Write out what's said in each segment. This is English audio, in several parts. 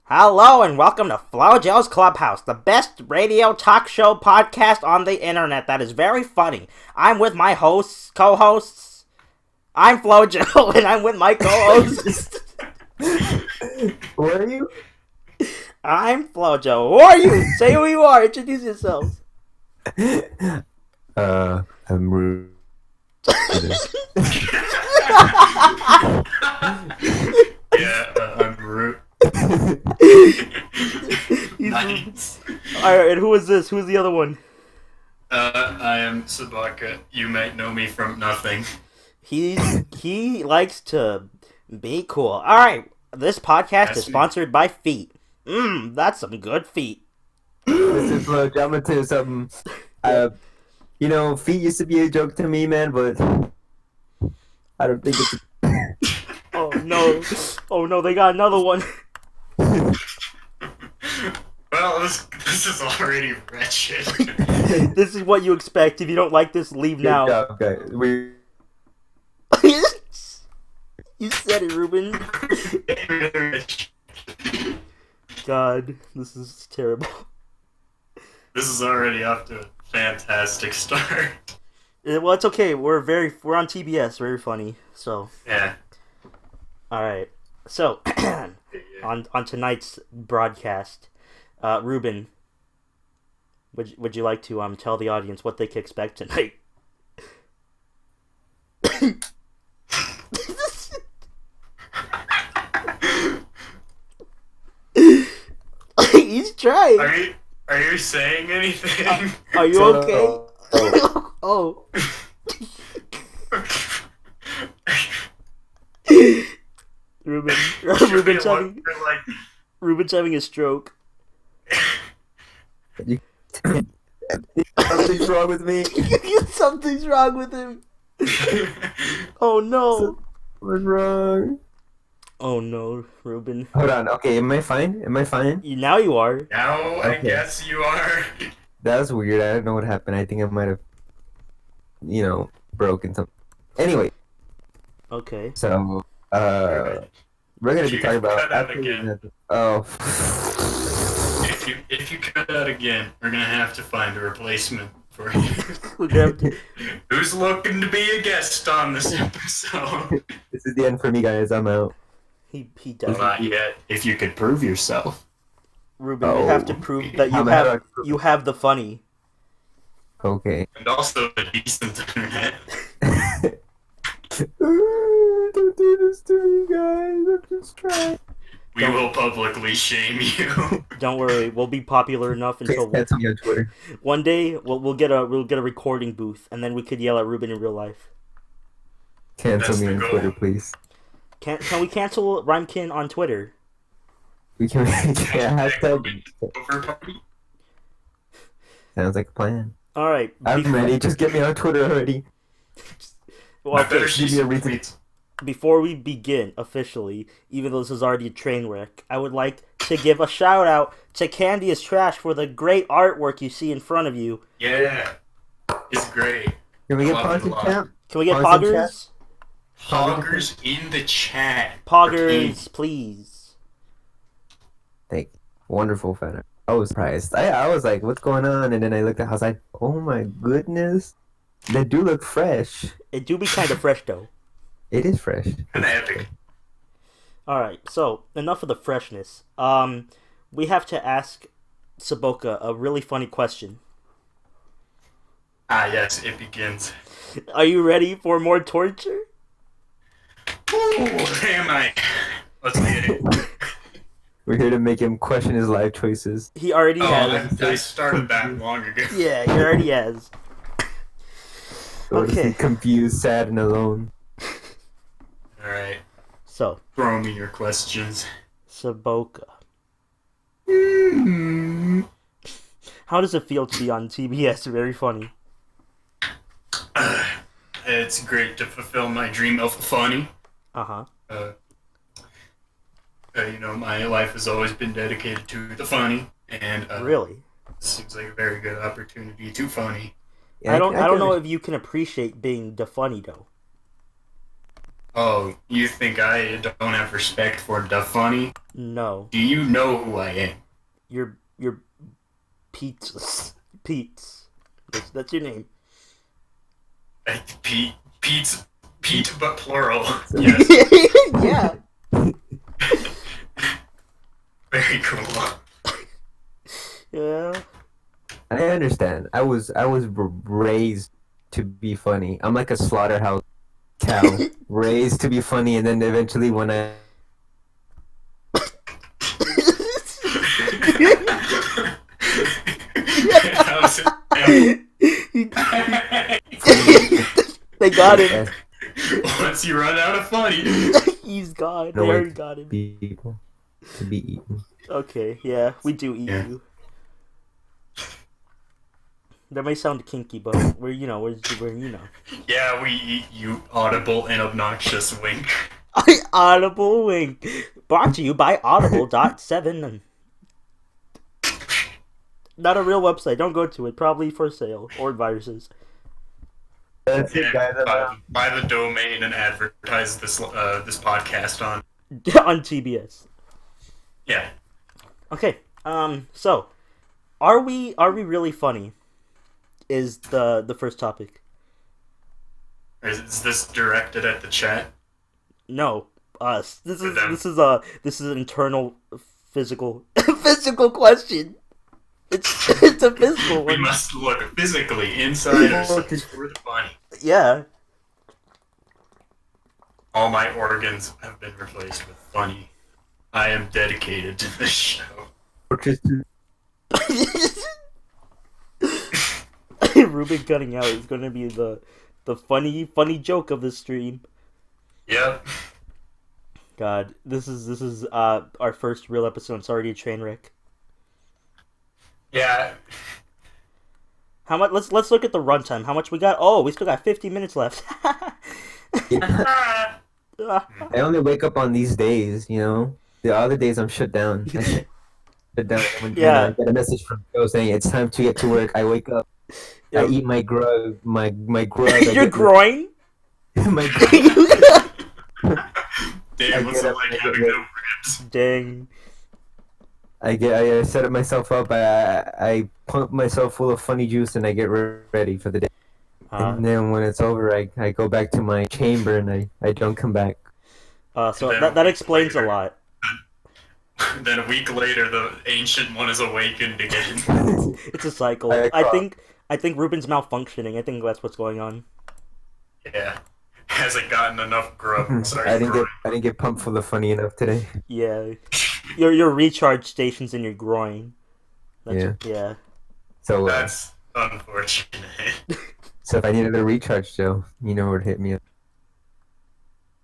Hello and welcome to FlowJoe's Clubhouse, the best radio talk show podcast on the internet that is very funny. I'm with my co-hosts. I'm FlowJoe and I'm with my co-hosts. Who are you? I'm FlowJoe. Who are you? Say who you are. Introduce yourselves. I'm rude. I'm Root. Nice. Alright, and who is this? Who's the other one? I am Sabaka. You might know me from nothing. He likes to be cool. Alright, this podcast is sponsored by feet. That's some good feet. This is I'm gonna tell you something. Feet used to be a joke to me, man, but I don't think it's. Oh no! Oh no! They got another one. Well, this is already wretched. This is what you expect. If you don't like this, leave now. Okay. You said it, Ruben. God, this is terrible. This is already off to a fantastic start. Well, it's okay. We're on TBS. Very funny. So. Yeah. All right. So, on tonight's broadcast, Ruben, would you like to tell the audience what they can expect tonight? He's trying. Are you saying anything? Are you okay? Oh. Ruben's having a stroke. Something's wrong with me. Something's wrong with him. Oh no. What's wrong? Oh no, Ruben. Hold on. Okay, am I fine? Now you are. Now I guess you are. That was weird. I don't know what happened. I think I might have, broken something. Anyway. Okay. So, we're gonna be talking about. Oh. If you cut out again, we're gonna have to find a replacement for you. Who's looking to be a guest on this episode? This is the end for me, guys. I'm out. He does. Not yet. If you could prove yourself, Ruben, you have to prove that you have the funny. Okay. And also a decent internet. Don't do this to me, guys. I'm just trying. We will publicly shame you. Don't worry, we'll be popular enough until cancel me on Twitter. One day we'll get a recording booth, and then we could yell at Ruben in real life. Cancel me on Twitter, please. Can we cancel Rhymekin on Twitter? We can. Yeah, hashtag. Sounds like a plan. All right. I'm ready. Just get me on Twitter already. Well, better give me a reason. Before we begin officially, even though this is already a train wreck, I would like to give a shout out to Candy is Trash for the great artwork you see in front of you. Yeah, it's great. Can we get Poggers? Can we get Poggers? Poggers in the chat. Poggers, please. Thank you. Wonderful photo. I was surprised. I was like, what's going on? And then I looked at, I was like, oh my goodness. They do look fresh. It do be kind of fresh though. It is fresh. And epic. Alright, so enough of the freshness. We have to ask Saboka a really funny question. Ah, yes, it begins. Are you ready for more torture? Ooh, am I? Let's get it. We're here to make him question his life choices. He already has. I started that long ago. Yeah, he already has. Okay. Confused, sad, and alone. Alright. So. Throw me your questions. Saboka. How does it feel to be on TBS? Very funny. It's great to fulfill my dream of funny. Uh-huh. My life has always been dedicated to the funny, and really, seems like a very good opportunity to funny. Yeah, I don't know if you can appreciate being the funny though. Oh, you think I don't have respect for the funny? No. Do you know who I am? You're Pete's. Pete's. That's your name. Pete, but plural. Yes. Yeah. Very cool. Yeah. I understand. I was raised to be funny. I'm like a slaughterhouse cow, raised to be funny, and then eventually when I They got him. Once you run out of funny, He's gone. They no way already got him. people to be eaten. Okay, yeah, we do eat you. That may sound kinky, but we're yeah, we eat you, audible and obnoxious wink. Audible wink. Brought to you by Audible.7. Not a real website. Don't go to it. Probably for sale or viruses. That's it, guys. Buy the domain and advertise this podcast on On TBS. Yeah. Okay. So, are we really funny? Is the first topic. Is this directed at the chat? No, us. This is them. this is an internal physical question. It's a physical We one. must look physically inside ourselves for the funny. Yeah. All my organs have been replaced with funny. I am dedicated to this show. Ruben cutting out is gonna be the funny joke of the stream. Yep. God, this is our first real episode. It's already a train wreck. Yeah. How much? Let's look at the runtime. How much we got? Oh, we still got 50 minutes left. I only wake up on these days, you know. The other days I'm shut down. I shut down when I get a message from Joe saying it's time to get to work. I wake up. Yeah. I eat my grub. My grub. Your groin? My grub. Damn, what's it like having no ribs? Dang. I set myself up. I pump myself full of funny juice and I get ready for the day. And then when it's over, I go back to my chamber and I don't come back. So that explains a lot. Then a week later, the ancient one is awakened again. It's a cycle. I think Ruben's malfunctioning. I think that's what's going on. Yeah. Hasn't gotten enough grub. Sorry, I didn't get pumped full of funny enough today. Yeah. Your recharge station's in your groin. Yeah. So that's unfortunate. So if I needed a recharge, Joe, you know where to hit me up.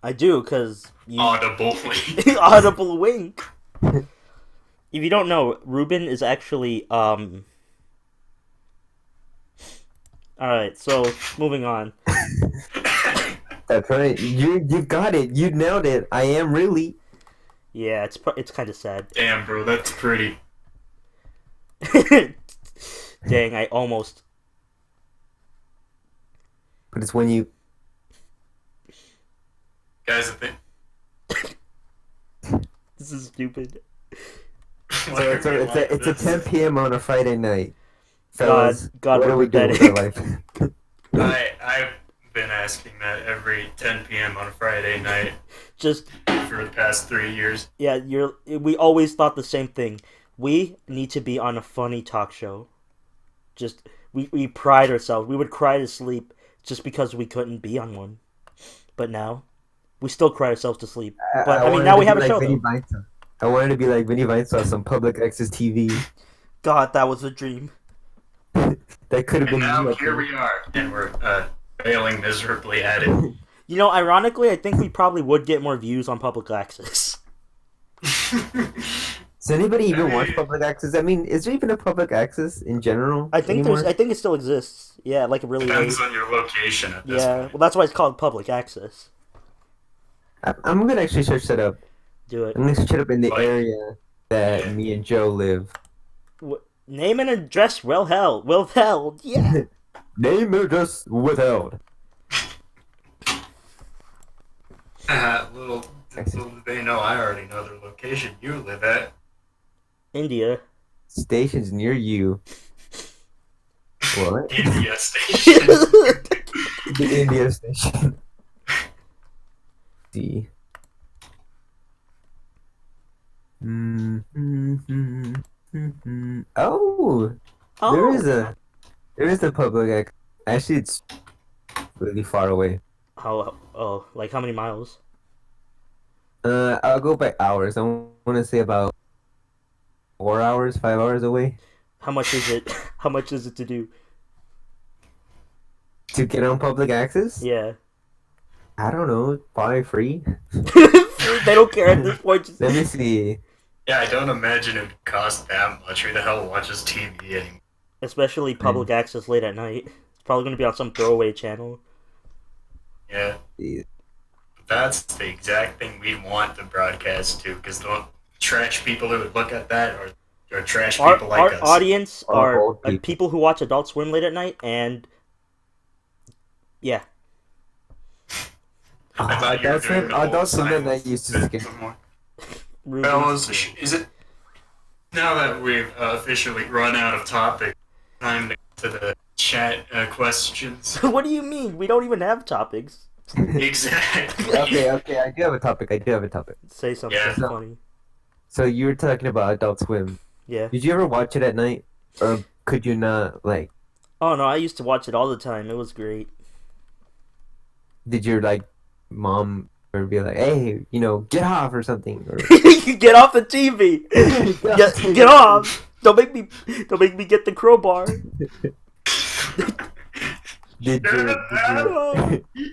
I do, cause Audible wink. Audible wink. If you don't know, Ruben is actually Alright, so moving on. That's right. You got it. You nailed it. I am really. Yeah, it's kind of sad. Damn, bro, that's pretty. Dang, I almost. But it's when you. Guys, I think. This is stupid. It's a 10 p.m. on a Friday night. Fellas, God, what are we doing with our life? I've been asking that every 10 p.m. on a Friday night. Just for the past 3 years. Yeah, we always thought the same thing. We need to be on a funny talk show. Just we pride ourselves. We would cry to sleep just because we couldn't be on one. But now we still cry ourselves to sleep. But I mean, now we have a show though. I wanted to be like Vinny Vine's on public access TV. God, that was a dream. That could have been. And now here we are, and we're failing miserably at it. You know, ironically, I think we probably would get more views on public access. Does anybody even watch public access? I mean, is there even a public access in general? I think anymore? I think it still exists. Yeah, like really. Depends on your location at this point. Well, that's why it's called public access. I'm gonna actually search that up. Do it. I'm gonna search it up in the area that me and Joe live. Name and address withheld. Yeah. Name and address withheld. little do they know I already know the location you live at. India. Stations near you. What? India station. The India station. See. Oh, Oh. there is a public access. Actually, it's really far away. Oh, like how many miles? I'll go by hours. I want to say about 4 hours, 5 hours away. How much is it? How much is it to do? To get on public access? Yeah. I don't know. Probably free. They don't care at this point. Let me see. Yeah, I don't imagine it would cost that much. Who the hell watches TV anymore? Especially public access late at night. It's probably going to be on some throwaway channel. Yeah. That's the exact thing we want to broadcast to, because the trash people who would look at that are trash people like us. Our audience are people. people who watch Adult Swim late at night, and yeah. Adult Swim at night used to scare. Fellas, is it now that we've officially run out of topic? Time to get to the chat questions. What do you mean? We don't even have topics. Exactly. Okay. I do have a topic. Say something funny. So you were talking about Adult Swim. Yeah. Did you ever watch it at night, or could you not? Like, Oh no, I used to watch it all the time. It was great. did your mom or be like, hey, get off or something? Or You get off the TV. Get off. Don't make me get the crowbar. did you?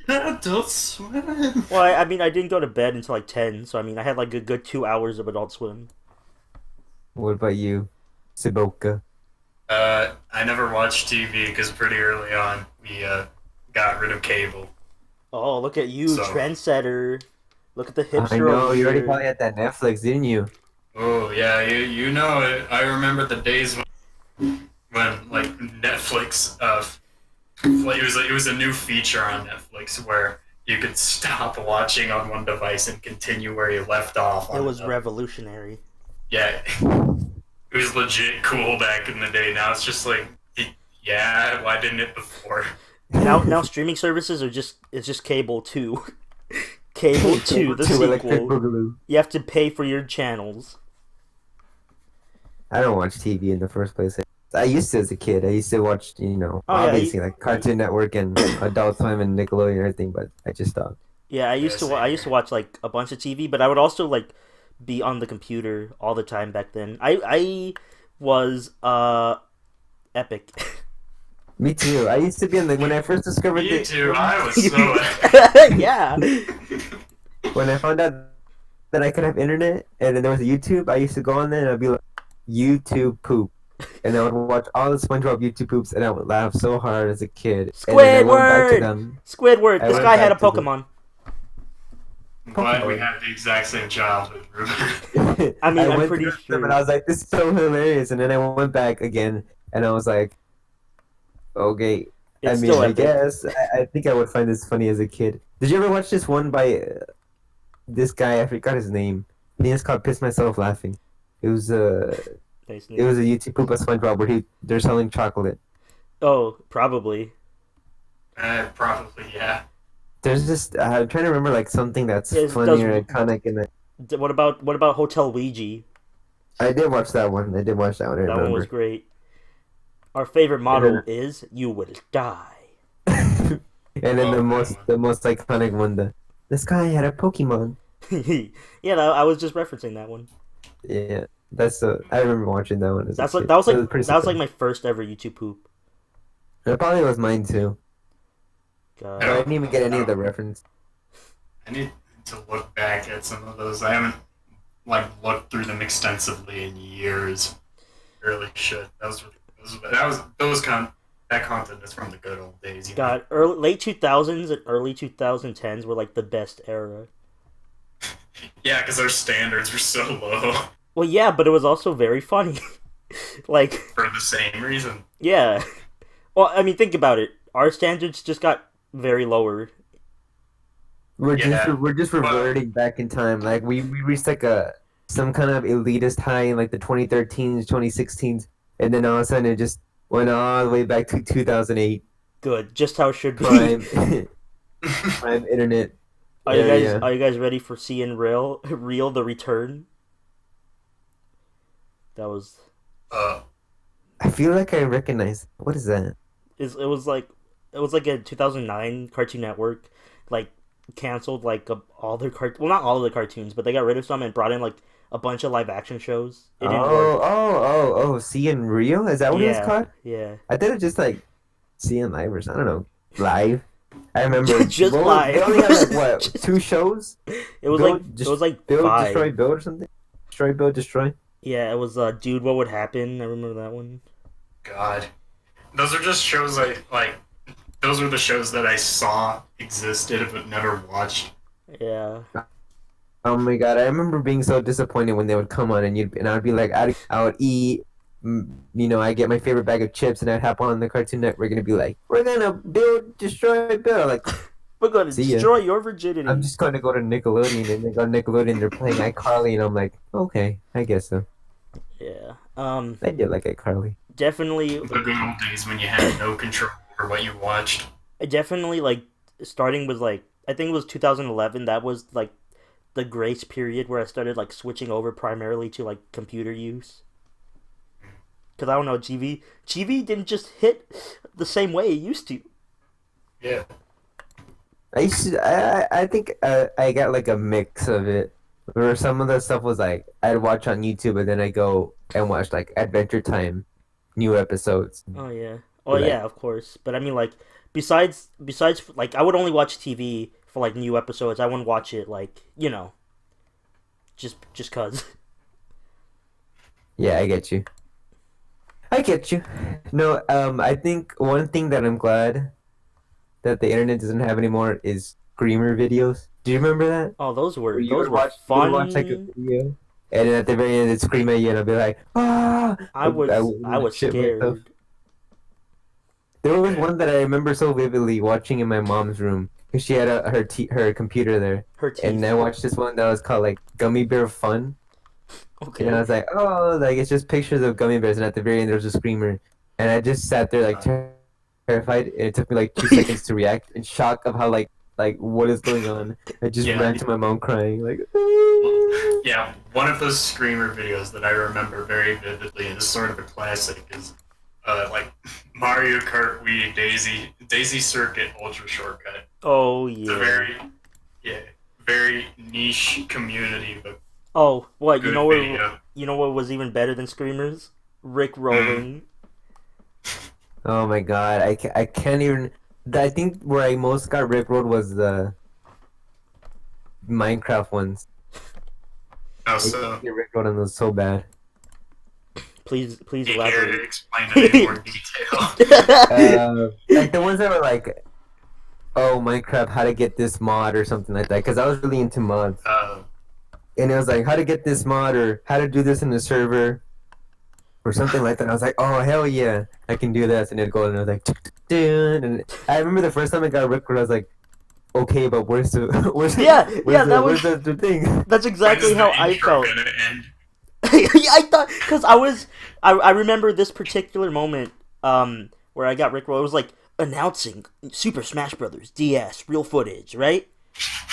Adult Swim. Well, I mean, I didn't go to bed until 10, so I mean, I had a good 2 hours of Adult Swim. What about you, Siboka? I never watched TV because pretty early on we got rid of cable. Oh, look at you, trendsetter. Look at the hipster. I know, you already here. probably had that Netflix, didn't you? Oh yeah, you know it. I remember the days when Netflix it was a new feature on Netflix where you could stop watching on one device and continue where you left off. It was revolutionary. Yeah, it was legit cool back in the day. Now it's just yeah, why didn't it before? Now streaming services it's just cable 2. Cable 2, the sequel. You have to pay for your channels. I don't watch TV in the first place. I used to as a kid. I used to watch, obviously like Cartoon Network and Adult Swim and Nickelodeon and everything, but I just stopped. Yeah, I used to watch a bunch of TV, but I would also be on the computer all the time back then. I was epic. Me too. I used to be when I first discovered Me too. I was so yeah. When I found out that I could have internet and then there was a YouTube, I used to go on there and I'd be like, YouTube poop. And I would watch all the SpongeBob YouTube poops and I would laugh so hard as a kid. Squidward! Squidward! This guy had a Pokemon. But we had the exact same childhood, Ruben. I mean, I'm pretty sure. And I was like, this is so hilarious. And then I went back again and I was like, okay. I guess. I think I would find this funny as a kid. Did you ever watch this one by this guy? I forgot his name. I think it's called Piss Myself Laughing. It was it was a YouTube poop of SpongeBob where they're selling chocolate. Oh, probably. Probably, yeah. There's just I'm trying to remember something that's funny or iconic in it. What about Hotel Ouija? I did watch that one. That one was great. Our favorite motto is "You will die." And then the most iconic one, this guy had a Pokemon. Yeah, I was just referencing that one. Yeah, I remember watching that one. That was my first ever YouTube poop. That probably was mine too. God. I didn't even get any of the reference. I need to look back at some of those. I haven't looked through them extensively in years. Really should. That content is from the good old days. God, late 2000s and early 2010s were the best era. Yeah, because our standards were so low. Well, yeah, but it was also very funny. For the same reason. Yeah. Well, I mean, think about it. Our standards just got very lower. We're just reverting back in time. Like we reached like some kind of elitist high in like the 2013s, 2016s, and then all of a sudden it just went all the way back to 2008. Good, just how it should be. Prime internet. Yeah. Are you guys ready for seeing Real the Return? That was. I feel like I recognize. What is that? It was like a 2009 Cartoon Network, like canceled like all their not all of the cartoons, but they got rid of some and brought in like a bunch of live action shows. It didn't work. Seeing Real? Is that what it was called? Yeah. I thought it was just like Seeing Live or something. I don't know. Live. I remember just live. They only had like what 2 shows? It was like Build, 5. Destroy, Build or something. Destroy, Build, Destroy. Yeah, it was Dude, What Would Happen? I remember that one. God, those are just shows like. Those were the shows that I saw existed but never watched. Yeah. Oh my god, I remember being so disappointed when they would come on and I'd be like, I would eat, I get my favorite bag of chips and I'd hop on the Cartoon Network and it'd be like, we're gonna destroy, build. Like, we're gonna destroy your virginity. I'm just gonna go to Nickelodeon and they go to Nickelodeon, they're playing iCarly and I'm like, okay, I guess so. Yeah. I did like iCarly. Definitely. The good old days when you had no control over what you watched. Definitely, like, starting with, like, I think it was 2011, that was, like, the grace period where I started, like, switching over primarily to, like, computer use. Because, I don't know, TV didn't just hit the same way it used to. Yeah. I think I got, like, a mix of it. Where some of the stuff was, like, I'd watch on YouTube and then I go and watch, like, Adventure Time new episodes. Oh, yeah. Oh, yeah, of course. But, I mean, like, besides, like, I would only watch TV for, like, new episodes. I wouldn't watch it, like, just cause. Yeah, I get you. No, I think one thing that I'm glad that the internet doesn't have anymore is screamer videos. Do you remember that? Oh, those were fun. You would watch like a video, and then at the very end it'd scream at you and I'd be like, ah! I was scared. Myself. There was one that I remember so vividly watching in my mom's room because she had her computer there. Her teeth. And I watched this one that was called like Gummy Bear Fun. Okay. And I was like, oh, like it's just pictures of gummy bears, and at the very end there was a screamer, and I just sat there like terrified, and it took me like 2 seconds to react in shock of how like what is going on. I just ran to my mom crying like. Yeah, one of those screamer videos that I remember very vividly, and is sort of a classic, is like Mario Kart Wii Daisy Circuit Ultra Shortcut. Oh yeah. It's a very niche community, but. Oh, what? You know what was even better than screamers? Rick rolling. Oh my god, I can't even. I think where I most got rickrolled was the Minecraft ones. Oh, so I get rickrolled on those so bad. Please elaborate. Elaborate. To explain it in more detail. Like the ones that were like, oh Minecraft, how to get this mod or something like that. Because I was really into mods. And it was like how to get this mod or how to do this in the server or something like that. And I was like, oh hell yeah, I can do this. And it'd go and I was like, dun, and I remember the first time I got rickrolled, I was like, okay, but where's the thing? That's exactly how I felt. I thought because I remember this particular moment where I got rickrolled. It was like announcing Super Smash Brothers DS real footage, right?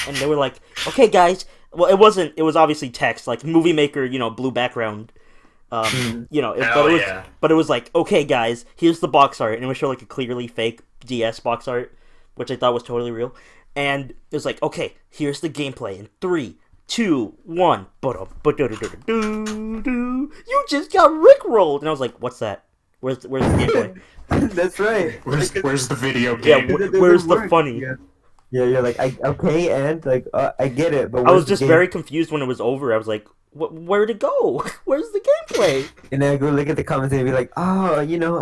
And they were like, okay guys. Well, it wasn't. It was obviously text, like Movie Maker, blue background. But it was like, okay, guys, here's the box art, and it would show like a clearly fake DS box art, which I thought was totally real. And it was like, okay, here's the gameplay in 3, 2, 1. You just got rickrolled, and I was like, what's that? Where's the gameplay? That's right. Where's the video game? Yeah, where's the funny? Yeah, you're like, okay, and like, I get it, but I was just very confused when it was over. I was like, where'd it go? Where's the gameplay? And then I go look at the comments and be like, oh, and I'm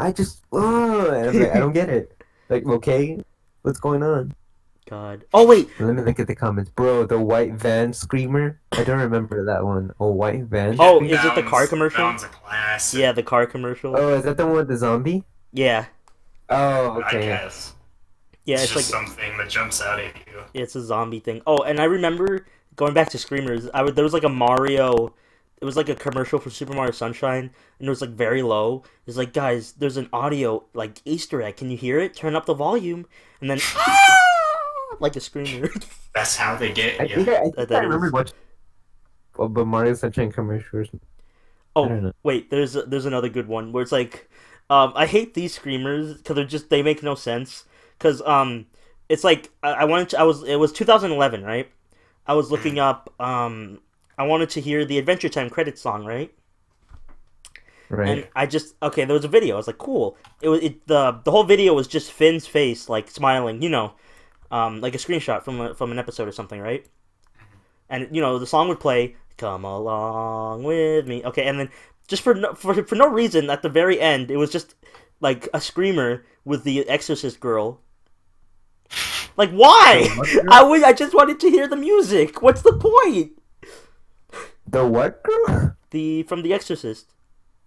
like, I don't get it. Like, okay, what's going on? God. Oh wait. Let me look at the comments, bro. The white van screamer. I don't remember that one. Oh, white van. Oh, is it the car commercial? That one's a classic. Yeah, the car commercial. Oh, is that the one with the zombie? Yeah. Oh, okay. I guess. Yeah, It's it's just like something that jumps out at you. it's a zombie thing. Oh, and I remember going back to screamers. There was like a Mario. It was like a commercial for Super Mario Sunshine, and it was like very low. It's like, guys, there's an audio like Easter egg. Can you hear it? Turn up the volume, and then like a screamer. That's how they get I you. think I That remember is. watching but Mario Sunshine commercials. I Oh don't know. wait, there's another good one where it's like, I hate these screamers because they make no sense. Because it's like I wanted to, I was it was 2011, right? I was looking up I wanted to hear the Adventure Time credits song, right? And Right. I just okay, there was a video. I was like, cool. The whole video was just Finn's face like smiling, like a screenshot from an episode or something, right? And the song would play, "Come along with me." Okay, and then just for no reason at the very end, it was just like a screamer with the Exorcist girl. Like why? The what girl? I just wanted to hear the music. What's the point? The what girl? The from the Exorcist,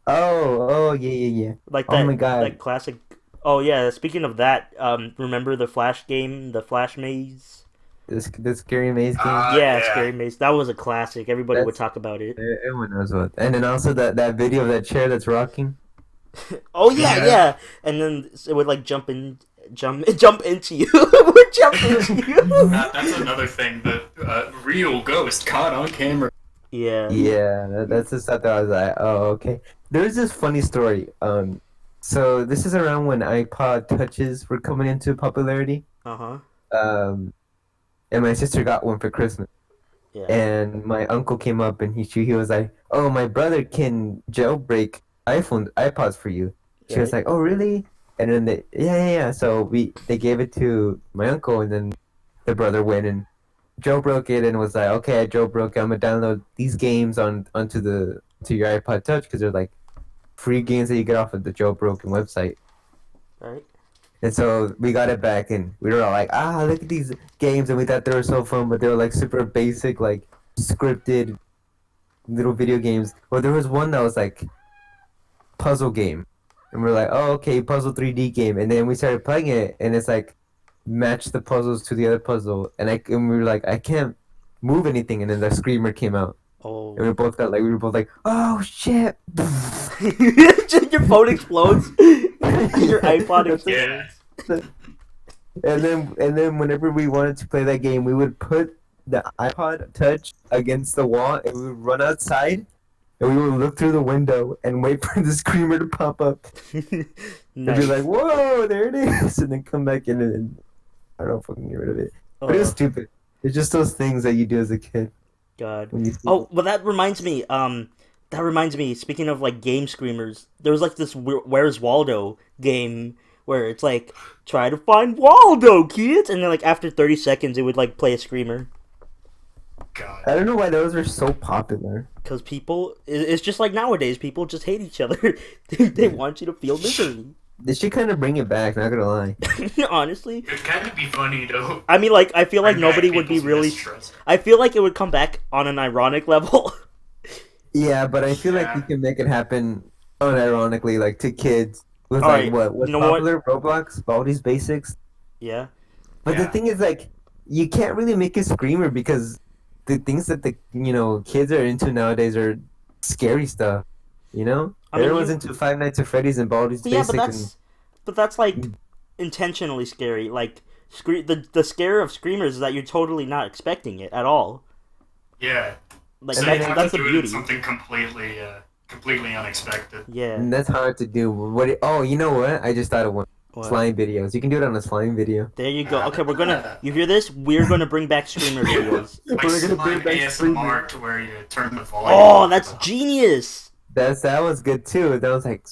Oh, yeah, yeah, yeah. like Oh my that god. classic. Oh yeah, speaking of that, remember the Flash game, the Flash Maze? This Scary Maze game. Yeah, Yeah. Scary Maze. That was a classic. Everybody would That's talk about it. everyone knows what. And then also that video of that chair that's rocking. Oh yeah, Yeah. yeah. And then it would like jump into you. It would jump into you. That's another thing. The real ghost caught on camera. Yeah. Yeah, that's the stuff that I was like, oh, okay. There's this funny story. So this is around when iPod touches were coming into popularity. Uh huh. Um, and my sister got one for Christmas. Yeah. And my uncle came up and he was like, "Oh, my brother can jailbreak iPods for you." She was Right. like, "Oh, really?" And then yeah. So they gave it to my uncle, and then the brother went and jailbroke it and was like, "Okay, I jailbroke it. I'm gonna download these games to your iPod Touch because they're like free games that you get off of the jailbroken website." Right. And so we got it back, and we were all like, look at these games, and we thought they were so fun, but they were like super basic, like scripted little video games. Well, there was one that was like puzzle game, and we're like, oh, okay, puzzle 3D game, and then we started playing it, and it's like match the puzzles to the other puzzle, and we were like, I can't move anything, and then the screamer came out, Oh. and we were both like, oh shit. Your phone explodes. Your iPod That's it. explodes. Yeah. And then whenever we wanted to play that game, we would put the iPod Touch against the wall, and we would run outside, and we would look through the window and wait for the screamer to pop up, and Nice. be like, "Whoa, there it is!" and then come back in and I don't know, fucking get rid of it. But it was Oh, stupid. It's just those things that you do as a kid God. when you see Oh, well, that reminds me. Speaking of like game screamers, there was like this Where's Waldo game where it's like try to find Waldo, kids, and then like after 30 seconds, it would like play a screamer God. I don't know why those are so popular. because it's just like nowadays, people just hate each other. They want you to feel misery. They should kind of bring it back. Not gonna lie. Honestly, It'd kind of be funny though. I mean, like I feel like Bring back nobody would be people's really. mistrust. I feel like it would come back on an ironic level. Yeah, but I feel like Yeah. we can make it happen unironically, like to kids with All like right, what's you know what? popular? Roblox, Baldi's Basics. Yeah. But the Yeah. thing is, like, you can't really make a screamer because the things that the kids are into nowadays are scary stuff. You know, I mean, everyone's into Five Nights at Freddy's and Baldi's But yeah, Basics. but that's like intentionally scary. Like the scare of screamers is that you're totally not expecting it at all. Yeah. Like So And you then have that's to the do it in beauty. something completely unexpected. Yeah. And that's hard to do. Oh, you know what? I just thought of one. What? Slime videos. You can do it on a slime video. There you go. Okay, you hear this? We're gonna bring back screamer videos. Like We're gonna slime bring back ASMR to where you turn the volume. Oh, that's genius. That was good too. That was like.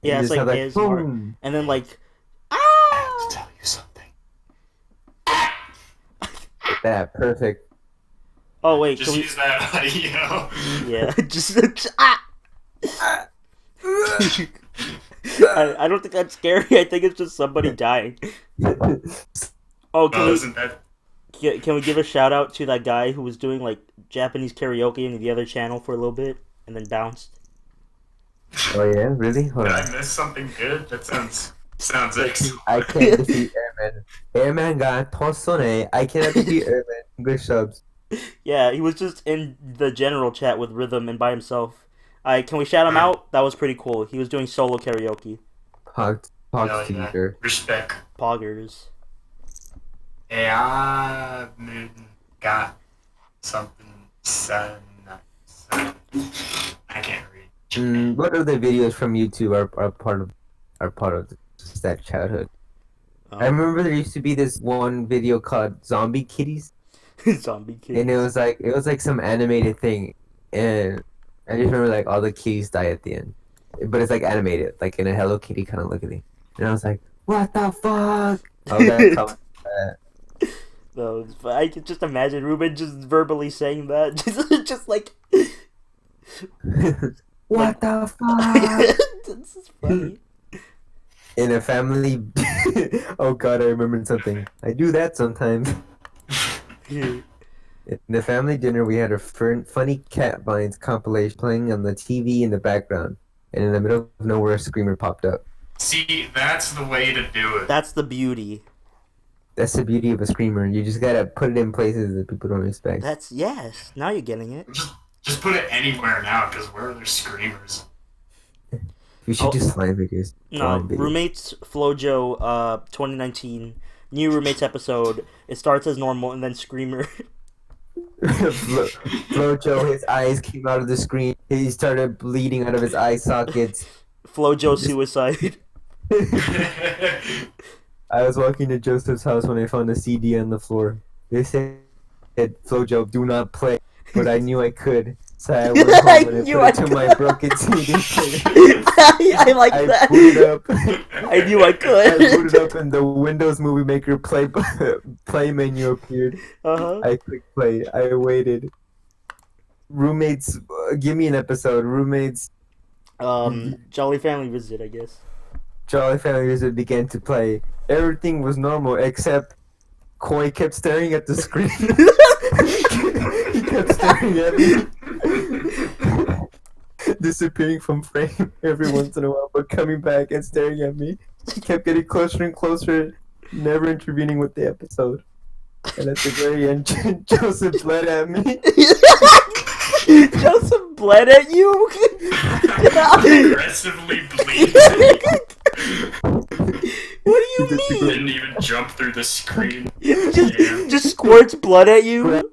Yeah, it's just like have ASMR. boom. And then like, I have to ah! tell you something. That perfect. Oh wait, Just can we? use that audio. Yeah, just ah. I don't think that's scary. I think it's just somebody dying. Oh, No, isn't that? can we give a shout out to that guy who was doing like Japanese karaoke in the other channel for a little bit and then bounced? Oh yeah, really? Hold Did on. I miss something good? That sounds. Sounds Like, excellent. I can't defeat Airman. Airman got Tosone. I cannot defeat Airman. English subs. Yeah, he was just in the general chat with Rhythm and by himself. Can we shout him out? That was pretty cool. He was doing solo karaoke. Pogs Hell to yeah. either. Respect. Poggers. Hey, I got something said. I can't read. What other videos from YouTube are part of that childhood? I remember there used to be this one video called Zombie Kitties, Zombie kids. and it was like some animated thing, and I just remember like all the kitties die at the end, but it's like animated, like in a Hello Kitty kind of looking, and I was like, what the fuck? Oh, that comment. No, I could just imagine Ruben just verbally saying that, just like. What the fuck? This is funny. In a family, oh god, I remembered something. I do that sometimes. In the family dinner, we had a funny cat vines compilation playing on the TV in the background, and in the middle of nowhere, a screamer popped up. See, that's the way to do it. That's the beauty. That's the beauty of a screamer. You just gotta put it in places that people don't respect. Yes. Now you're getting it. Just put it anywhere now, because where are there screamers? You should do slime videos. No, Slime videos. Roommates FlowJoe 2019 new roommates episode. It starts as normal and then screamer. FlowJoe, his eyes came out of the screen. He started bleeding out of his eye sockets. FlowJoe suicide. I was walking to Joseph's house when I found a CD on the floor. They said, FlowJoe, do not play. But I knew I could. So I went home and I put it to my broken CD player. I like that. I booted up. I knew I could. I booted up and the Windows Movie Maker play menu appeared. I clicked play. I waited. Roommates, give me an episode. Roommates. Jolly Family Visit, I guess. Jolly Family Visit began to play. Everything was normal except Koi kept staring at the screen. He kept staring at me. Disappearing from frame every once in a while, but coming back and staring at me. He kept getting closer and closer, never intervening with the episode. And at the very end, Joseph bled at me. Joseph bled at you? Aggressively bleeding. What do you mean? Didn't even jump through the screen. Just squirts blood at you?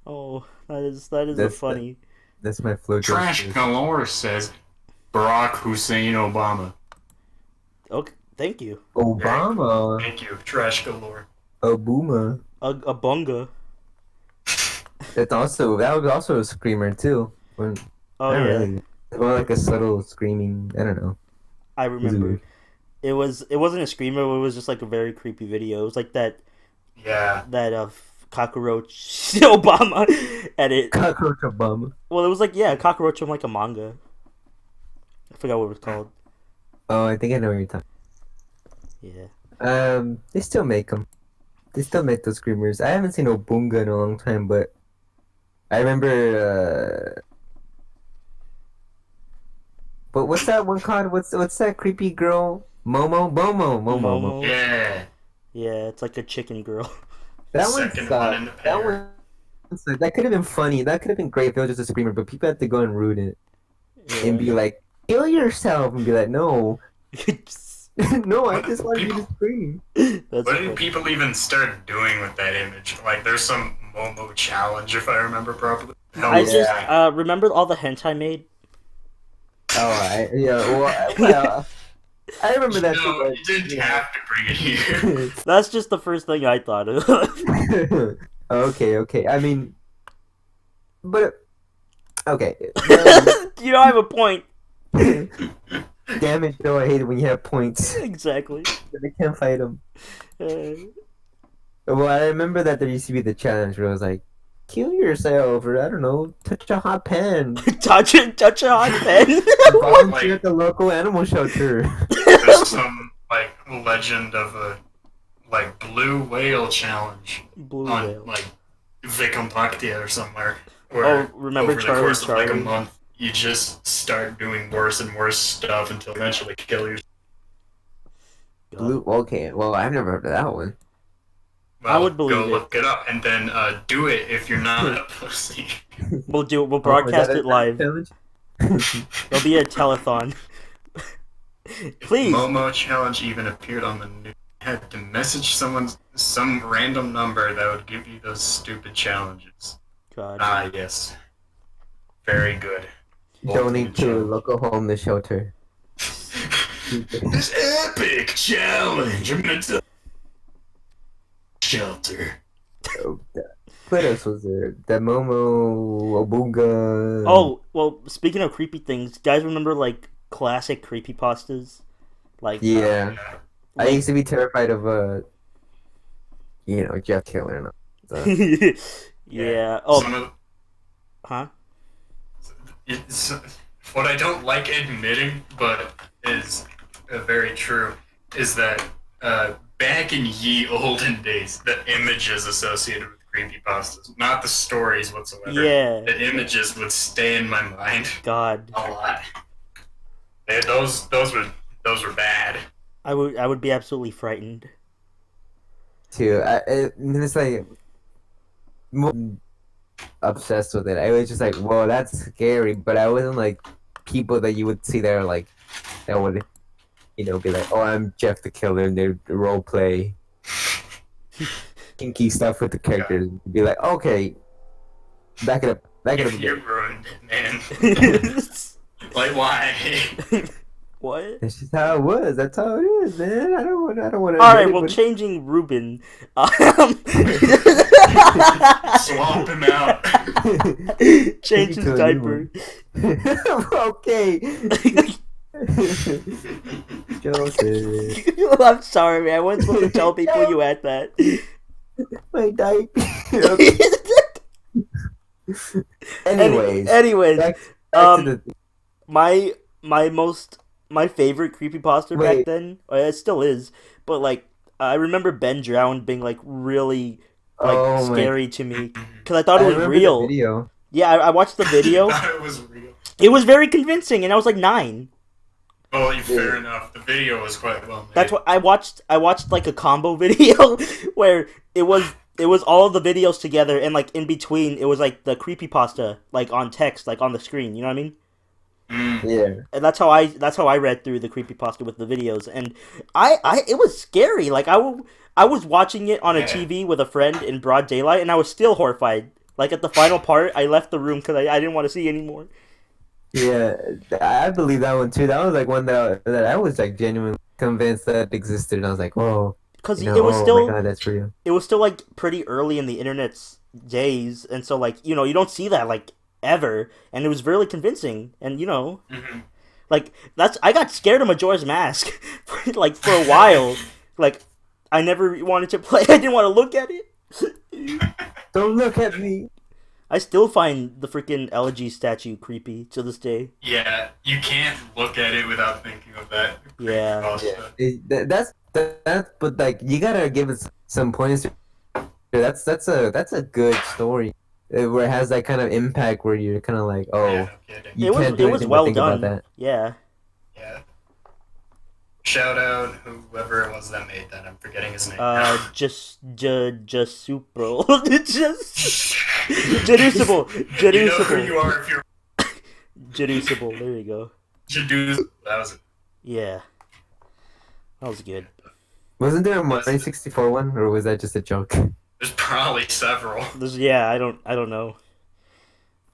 Oh, that's funny. That's my flow. Trash Galore says Barack Hussein Obama. Okay, thank you. Obama. Thank you, Trash Galore. Obuma. A bunga. That was also a screamer too. Oh yeah. Really. More like a subtle screaming. I don't know. I remember. It wasn't a screamer. It was just like a very creepy video. It was like that. Yeah. That cockroach Obama edit. Cockroach Obama. Well, it was like cockroach from like a manga. I forgot what it was called. Oh, I think I know what you're talking. Yeah. They still make them. They still make those screamers. I haven't seen Obunga in a long time, but I remember. But what's that one called? What's that creepy girl? Momo. Yeah. Yeah, it's like a chicken girl. That one sucked. That could have been funny. That could have been great if it was just a screamer. But people had to go and root it and be like, "Kill yourself," and be like, "No, no, I just want you to scream." What did people even start doing with that image? Like, there's some Momo challenge, if I remember properly. I just remember all the hentai made. Oh, well, I remember that. No, you didn't have to bring it here. That's just the first thing I thought of. Okay. I mean, but okay. You don't have a point. Damn it, Joe! I hate it when you have points. Exactly. I can't fight them. Well, I remember that there used to be the challenge where I was like, kill yourself, or I don't know, touch a hot pen. touch a hot pen. Volunteer at the local animal shelter. There's some like legend of a blue whale challenge whale. Like Vicompactia or somewhere. Where remember over Charlie the course Charlie? of like a month, you just start doing worse and worse stuff until eventually kill yourself. Blue. Okay. Well, I've never heard of that one. Well, I would believe go it. look it up and then do it if you're not a pussy. We'll broadcast it live. Challenge? There'll be a telethon. Please. Momo challenge even appeared on the news. Had to message some random number that would give you those stupid challenges. God. Ah, yes. Very good. Donate to a local homeless shelter. This epic challenge. I'm gonna tell shelter. What else was there? The Momo Obunga. Oh, well, speaking of creepy things, guys remember, like, classic creepypastas? Like, Yeah. I like- used to be terrified of Jeff Killer and all. So. yeah. Oh, Some of, huh? it's, what I don't like admitting, but is very true, is that back in ye olden days, the images associated with creepypastas, not the stories whatsoever. Yeah. The images would stay in my mind God. a lot. Those were bad. I would be absolutely frightened. Too. It's like more obsessed with it. I was just like, whoa, that's scary. But I wasn't like people that you would see there like that would, be like, oh, I'm Jeff the Killer, and they role play kinky stuff with the characters. Be like, okay, back it up. You ruined it, man. Like, why? What? That's just how it was. That's how it is, man. I don't want to. All right, well, changing Ruben. Swap him out. Change his diaper. Okay. Joseph. I'm sorry, man. I wasn't supposed to tell people you had that. My diaper. Anyways. Back to the... my favorite creepypasta back then, it still is, but like I remember Ben Drowned being like really scary to me because I thought it was real. The video. Yeah, I watched the video. I thought it was real. It was very convincing, and I was like 9. Well, fair enough. The video was quite well made. That's what I watched. I watched like a combo video where it was all of the videos together, and like in between it was like the creepypasta like on text, like on the screen. You know what I mean? Yeah. And that's how I read through the creepypasta with the videos, and it was scary. Like I was watching it on a TV with a friend in broad daylight, and I was still horrified. Like at the final part, I left the room because I didn't want to see anymore. Yeah, I believe that one too. That was like one that I was like genuinely convinced that existed, and I was like, whoa. Because it was still, oh my God, that's real. It was still like pretty early in the internet's days, and so like you don't see that like ever, and it was really convincing, and like I got scared of Majora's Mask for a while. Like I never wanted to play. I didn't want to look at it. Don't look at me. I still find the freaking elegy statue creepy to this day. Yeah, you can't look at it without thinking of that. Yeah. That's but like you gotta give it some points. That's a good story where it has that kind of impact where you're kind of like, oh, Yeah, no kidding. you can't do it was anything but well think done. about that. Yeah. Yeah. Shout out whoever it was that made that. I'm forgetting his name. now. Just Supro. Just Jerusible. You know who you are if you're Jerusible. There you go. That was it. Yeah. That was good. Wasn't there a Mario 64 one, or was that just a joke? There's probably several. I don't know.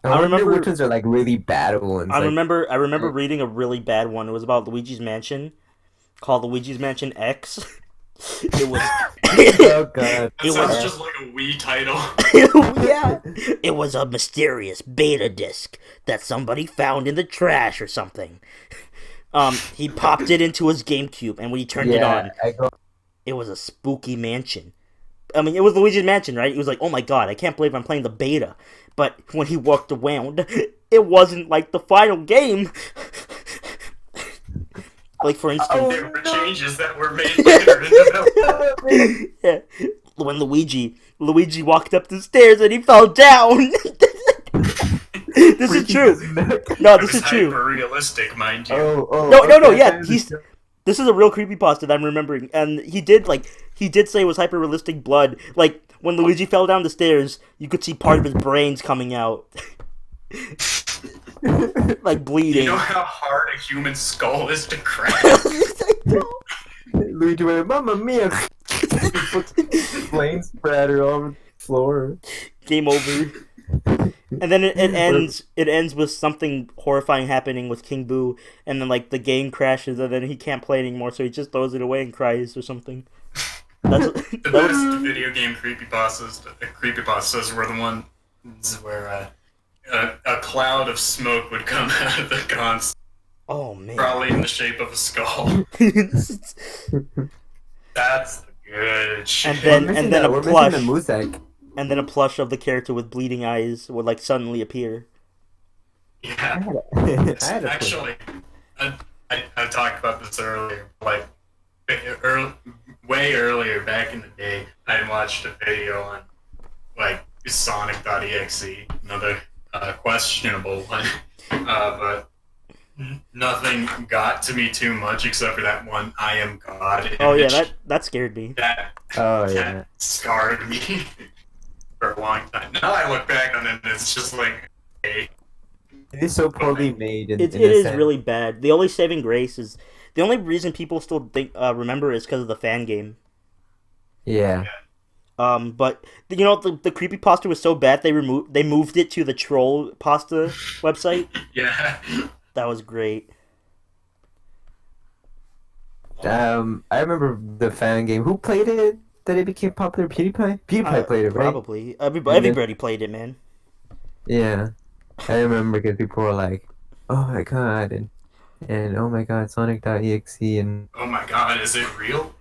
I remember- remember which ones are like really bad ones. I like- remember reading a really bad one. It was about Luigi's Mansion, called Luigi's Mansion X. It was. Oh God. That sounds just like a Wii title. Yeah. It was a mysterious beta disc that somebody found in the trash or something. He popped it into his GameCube, and when he turned it on, it was a spooky mansion. I mean, it was Luigi's Mansion, right? He was like, oh my God, I can't believe I'm playing the beta. But when he walked around, it wasn't like the final game. Like, for instance... There were changes that were made later in development. Yeah. When Luigi walked up the stairs and he fell down. This is freaking true. his neck. No, It this was is true. hyper-realistic, mind you. No, okay, yeah, this is a real creepypasta that I'm remembering, and he did say it was hyper realistic blood. Like when Luigi fell down the stairs, you could see part of his brains coming out, like bleeding. You know how hard a human skull is to crack? Luigi went, Mamma Mia! Flame splatter all over the floor. Game over. And then it ends. It ends with something horrifying happening with King Boo, and then like the game crashes, and then he can't play anymore, so he just throws it away and cries or something. That's The best video game creepypastas were the ones where a cloud of smoke would come out of the console, oh man. probably in the shape of a skull. That's the good shit. And then a we're plush. missing the Muzak. And then a plush of the character with bleeding eyes would like suddenly appear. Yeah. Actually, I talked about this earlier. Like, way earlier, back in the day, I watched a video on like Sonic.exe, another questionable one, but nothing got to me too much except for that one "I am God" image. Oh yeah, that scared me. That scarred me for a long time. Now I look back on it, and it's just like, hey. It is so poorly made. It is really bad. The only saving grace is the only reason people still remember is because of the fan game. Yeah. But you know the creepypasta was so bad they moved it to the troll pasta website. Yeah. That was great. I remember the fan game. Who played it? That it became popular? PewDiePie? PewDiePie played it, right? Probably. Everybody played it, man. Yeah. I remember because people were like, "Oh my god," and "Oh my god, Sonic.exe," and Oh my God, is it real?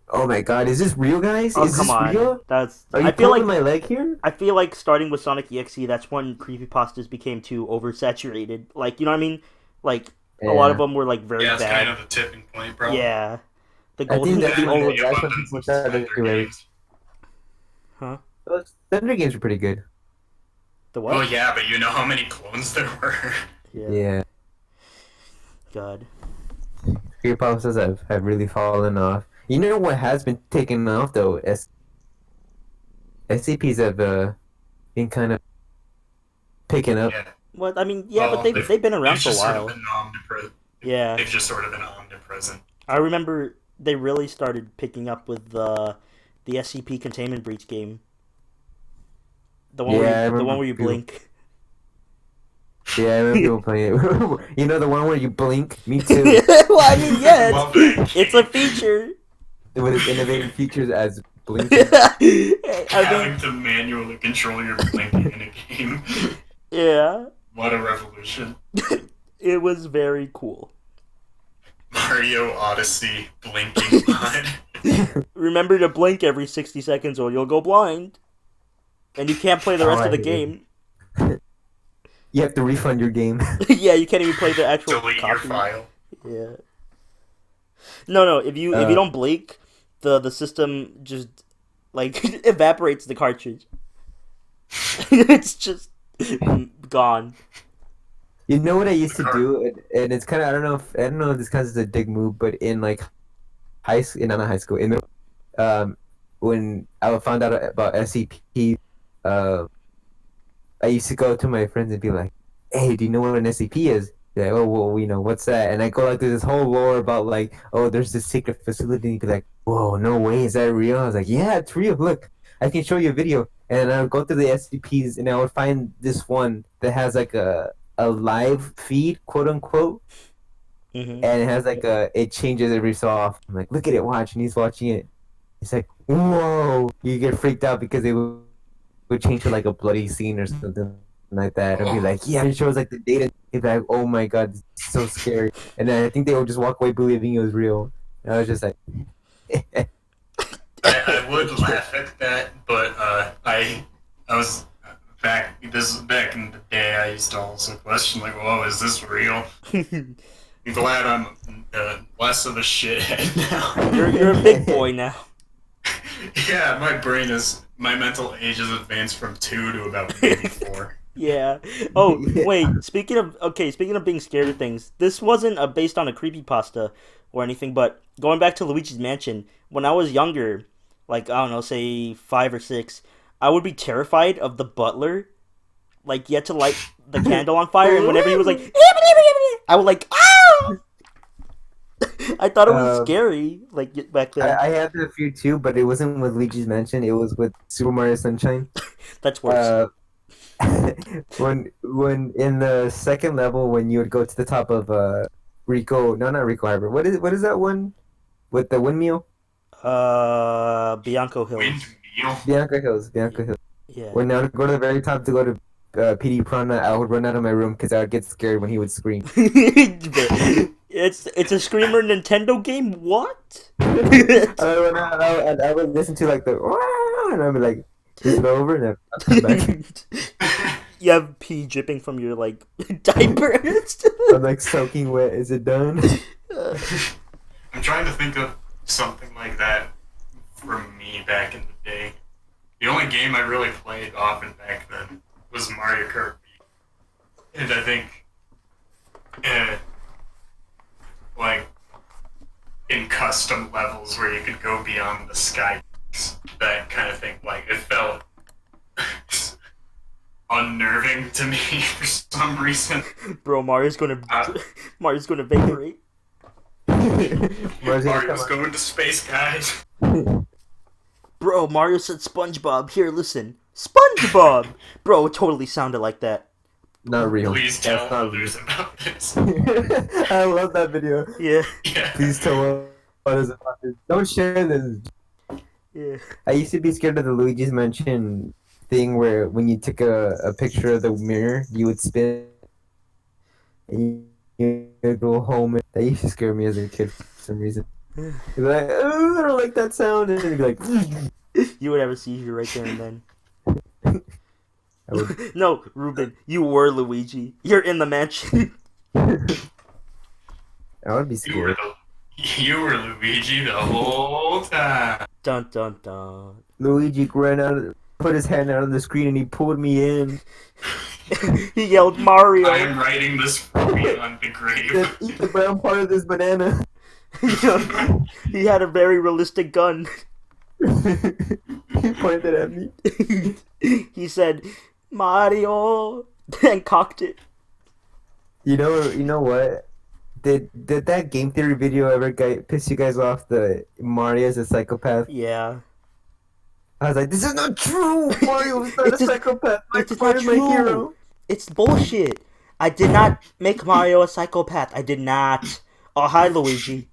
"Oh my god, is this real, guys? Oh is come this on, real? that's. Are you I feel pulling like my leg here?" I feel like starting with Sonic EXE, that's when creepypastas became too oversaturated. Like you know what I mean? Like a lot of them were like very Yeah, it's bad. kind of the tipping point, bro. Yeah. The I golden think that's the when old, the that's when abundance people of started Slender to it. games. huh? Those Thunder games were pretty good. The what? Well, yeah, but you know how many clones there were? Yeah. God. Creepypastas have really fallen off. You know what has been taken off though? SCPs have been kind of picking up. Yeah. What I mean, yeah, Well, but they've been around they've for a just sort of while. been omnipresent. Yeah. They've just sort of been omnipresent. I remember they really started picking up with the SCP Containment Breach game. The one where you blink. Yeah, I remember people playing it. You know the one where you blink? Me too. Well, I mean, yeah, Love that it's a game. feature. With its innovative features as blinking. I Having mean, to manually control your blinking in a game. yeah, What a revolution. it was very cool. Mario Odyssey blinking mod. Remember to blink every 60 seconds or you'll go blind. And you can't play the rest of the game. You have to refund your game. Yeah, you can't even play the actual Delete your copy. file. Yeah. No, if you don't blink, the system just like evaporates the cartridge. It's just gone. You know what I used to do, and it's kind of I don't know if this counts as a dig move, but in like not high school, when I found out about SCP, I used to go to my friends and be like, "Hey, do you know what an SCP is?" They're like, "Oh, well, you know, what's that?" And I go like through this whole lore about like, "Oh, there's this secret facility." And be like, "Whoa, no way, is that real?" I was like, "Yeah, it's real. Look, I can show you a video." And I would go through the SCPs, and I would find this one that has like a live feed, quote unquote, Mm-hmm. and it has like it changes every so often. I'm like, look at it, watch, and he's watching it. It's like, whoa! You get freaked out because it would change to like a bloody scene or something like that, and be like, yeah, it shows like the data. It'd be like, oh my god, this is so scary. And then I think they would just walk away believing it was real. And I was just like, I would laugh at that, but I was back. This is back in the day. I used to also question like, "Whoa, is this real?" I'm glad I'm less of a shithead now. You're a big boy now. Yeah, my mental age has advanced from 2 to about maybe 4. Yeah. Oh, Yeah. wait. Speaking of being scared of things, this wasn't based on a creepypasta or anything, but going back to Luigi's Mansion, when I was younger, like, I don't know, say 5 or 6, I would be terrified of the butler. Like, he had to light the candle on fire, and whenever he was like, I would like, ah! I thought it was um, scary, like, back then. I had a few too, but it wasn't with Luigi's Mansion. It was with Super Mario Sunshine. That's worse. Uh, when in the second level, when you would go to the top of Rico, no, not Rico Harbor. What is that one with the windmill? Bianco Hills. Windmill. Bianca Hills. Yeah. When I would go to the very top to go to PD Prana, I would run out of my room because I would get scared when he would scream. It's a Screamer Nintendo game? What? I would listen to like the "Wah!" and I'd be like, "Is it over?" And I'd come back. You have pee dripping from your, like, diaper. I'm like soaking wet. Is it done? I'm trying to think of something like that from me back in the day. The only game I really played often back then was Mario Kart. And I think, like, in custom levels where you could go beyond the sky, that kind of thing, like, it felt unnerving to me for some reason. Bro, Mario's gonna vaporate. Mario's going to space, guys. Bro, Mario said SpongeBob. Here, listen. SpongeBob! Bro, it totally sounded like that. Not real. Please tell That's not others about this. I love that video. Yeah. Yeah. Please tell others about this. Don't share this. Yeah. I used to be scared of the Luigi's Mansion thing where when you took a picture of the mirror, you would spin and you would go home. And that used to scare me as a kid for some reason. You'd be like, oh, I don't like that sound. And you'd be like, You would have a seizure right there and then. I would. No, Ruben, you were Luigi. You're in the mansion. I would be You were, scared. you were Luigi the whole time. Dun dun dun. Luigi ran out, put his hand out on the screen, and he pulled me in. He yelled Mario. I am writing this for beyond the grave. Just eat the brown part of this banana. He had a very realistic gun. He pointed at me. He said, Mario, and cocked it. You know what? Did that game theory video ever piss you guys off? The Mario's a psychopath. Yeah. I was like, this is not true. Mario is not It's a just- psychopath. it's just Mario's not my true. hero. It's bullshit. I did not make Mario a psychopath. I did not. Oh, hi, Luigi.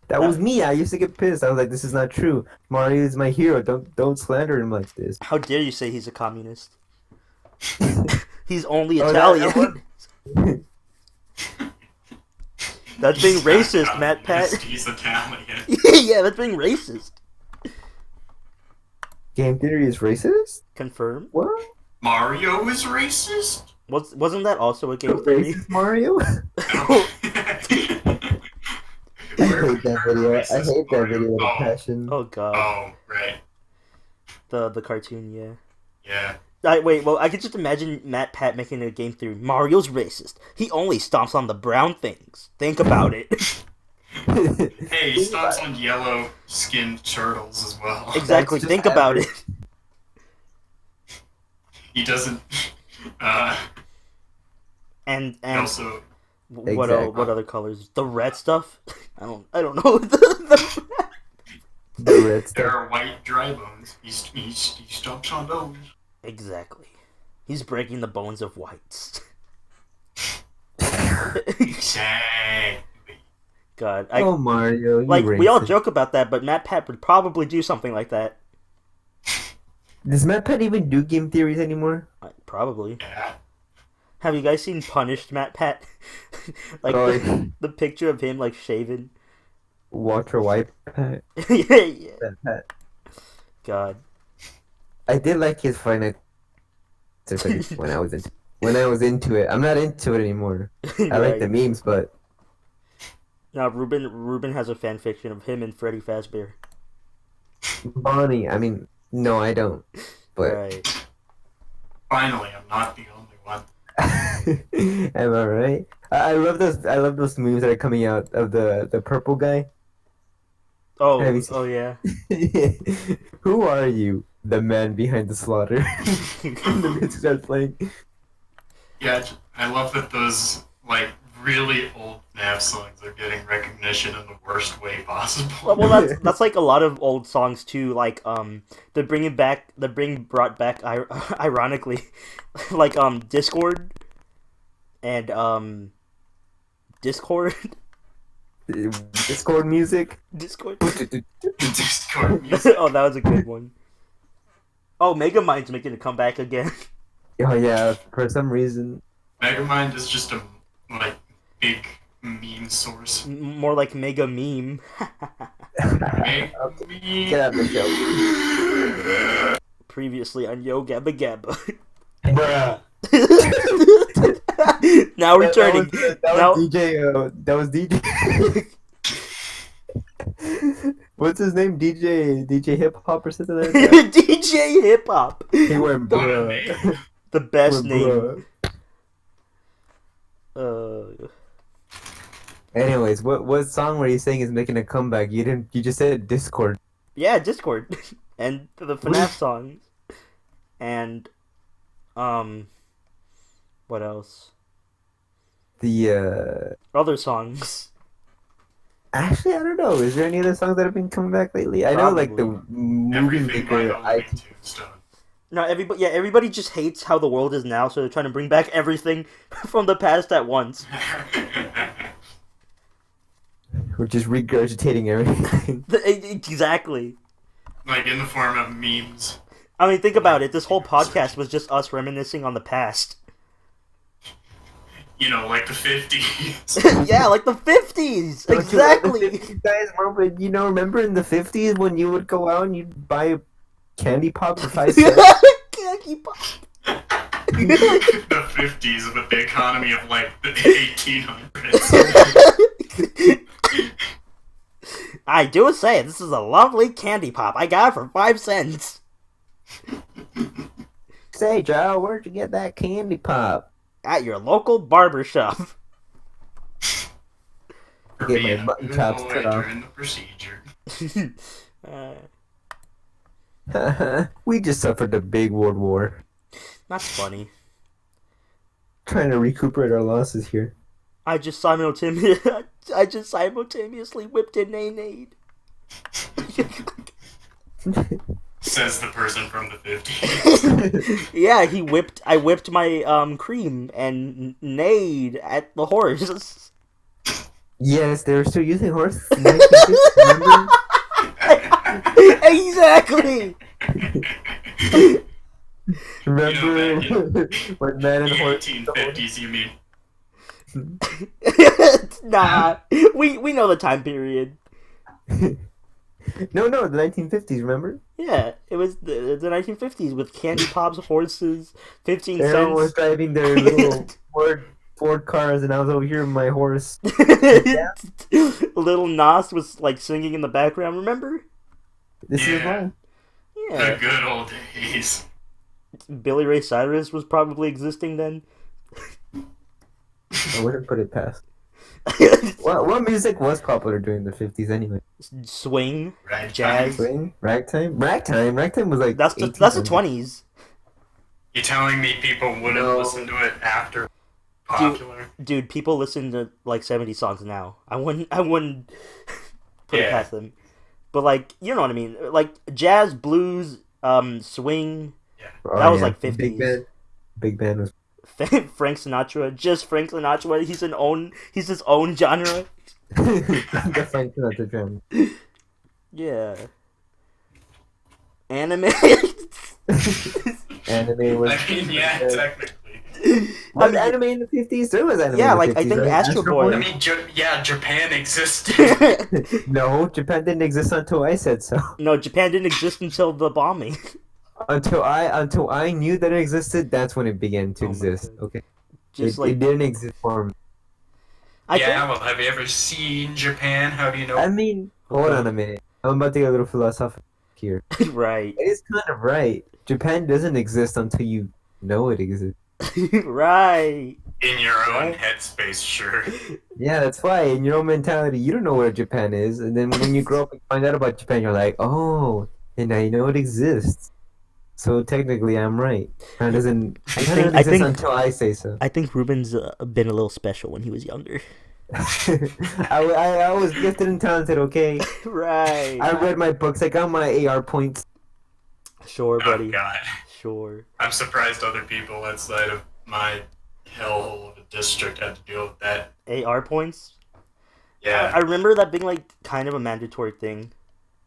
That was me. I used to get pissed. I was like, this is not true. Mario is my hero. Don't slander him like this. How dare you say he's a communist? He's only Oh, Italian. That's being racist, Matt Pat. He's Italian. Yeah, that's being racist. Game theory is racist? Confirm. What? Mario is racist? Wasn't that also a game theory? Racist Mario? I hate that video. I hate that video with a passion. Oh god, Oh, right. the cartoon, yeah. Yeah. Wait, well, I could just imagine Matt Pat making a game theory. Mario's racist. He only stomps on the brown things. Think about it. Hey, he stomps on yellow skinned turtles as well. Exactly. just Think about it. He doesn't. And He also. what Exactly. what other colors? The red stuff. I don't know. the The red There stuff. are white dry bones. He stomps on those. Exactly. He's breaking the bones of whites. Exactly. Oh, God, I Mario, you like we all racist. joke about that, but Matt Pat would probably do something like that. Does Matt Pat even do game theories anymore? Probably. Yeah. Have you guys seen Punished Matt Pat? Like Oh, the picture of him like shaven. Walter White Pat. Yeah. Matt Pat. God. I did like his finance when I was into it. I'm not into it anymore. I like the memes, but Now Ruben has a fan fiction of him and Freddy Fazbear. Bonnie. I mean, no, I don't. But Right. Finally, I'm not the only one. am I right? I love those. I love those memes that are coming out of the purple guy. Have you Oh, seen? oh yeah. Who are you? The man behind the slaughter. And the music starts playing. Yeah, I love that those like really old FNAF songs are getting recognition in the worst way possible. Well, that's like a lot of old songs too. Like brought back ironically, like Discord and Discord Discord music. Discord. Discord music. Oh, that was a good one. Oh, Megamind's making a comeback again. Oh yeah, for some reason. Megamind is just a like big meme source. More like Mega Meme. Make me... Get out of the show. Previously on Yo Gabba Gabba. Bruh. Now returning. That was DJ. That was DJ. What's his name? DJ Hip Hop or something like that. DJ Hip Hop. He went What a bruh. name. The best Went name. bruh. Anyways, what song were you saying is making a comeback? You didn't. You just said Discord. Yeah, Discord. And the FNAF songs. And what else? The Other songs. Actually, I don't know. Is there any other songs that have been coming back lately? I know, like the movie Everything by maker. Only Tombstone. No, everybody just hates how the world is now, so they're trying to bring back everything from the past at once. We're just regurgitating everything. Exactly. Like in the form of memes. I mean, think about it. This whole podcast was just us reminiscing on the past. You know, like the 50s. Yeah, like the 50s! Don't you love the Exactly! 50s, guys, remember in the 50s when you would go out and you'd buy a candy pop for 5 cents? Can't keep up. The 50s with the economy of like the 1800s. I do say, this is a lovely candy pop. I got it for 5 cents. Say, Joe, where'd you get that candy pop? At your local barber shop. For Get my being a button good chops boy cut off. during the procedure. We just suffered a big world war. That's funny. Trying to recuperate our losses here. I just simultaneously whipped a nade. Says the person from the 50s. Yeah, I whipped my cream and nade at the horse. Yes, they were still using horses. In 1950s, Exactly. remember? You know, When man and The horse. 1850s, you mean? Nah, we know the time period. No, the 1950s. Remember? Yeah, it was the 1950s with candy pops, horses, 15 Everyone was cents. driving their little Ford cars, and I was over here with my horse. Little Nas was like singing in the background. Remember? This is Yeah. mine. The Yeah. good old days. Billy Ray Cyrus was probably existing then. I wouldn't put it past. What music was popular during the 50s anyway? Swing, Right? jazz. Swing? Ragtime? Ragtime was like That's the 1800s. 20s. You telling me people wouldn't No. listen to it after popular? Dude, people listen to like 70 songs now. I wouldn't put it Yeah. past them. But like, you know what I mean? Like jazz, blues, swing. Oh, That was yeah. like 50s. Big band was. Frank Sinatra, just Frank Sinatra. He's his own genre. The Frank Sinatra jam. Yeah. Anime. Anime was. I mean, yeah, technically. Was I mean, anime in the 50s? There was anime Yeah, in the like, I 50s, think right? Astro Boy. I mean, Japan existed. No, Japan didn't exist until I said so. No, Japan didn't exist until the bombing. Until I knew that it existed, that's when it began to Oh my exist. God. Okay. Just It didn't exist for me. I yeah, think, well, have you ever seen Japan? How do you know? I mean, hold on a minute. I'm about to get a little philosophical. here. Right. It is kind of right. Japan doesn't exist until you know it exists. Right. In your own Right. headspace, sure. Yeah, that's why in your own mentality, you don't know what Japan is, and then when you grow up and find out about Japan, you're like, oh, and now you know it exists. So technically, I'm right. Japan doesn't exist until I say so. I think Ruben's been a little special when he was younger. I was gifted and talented, okay? Right. I read my books. I got my AR points. Sure, buddy. Oh God, Sure. I'm surprised other people outside of my hellhole of a district had to deal with that. AR points. Yeah, I remember that being like kind of a mandatory thing,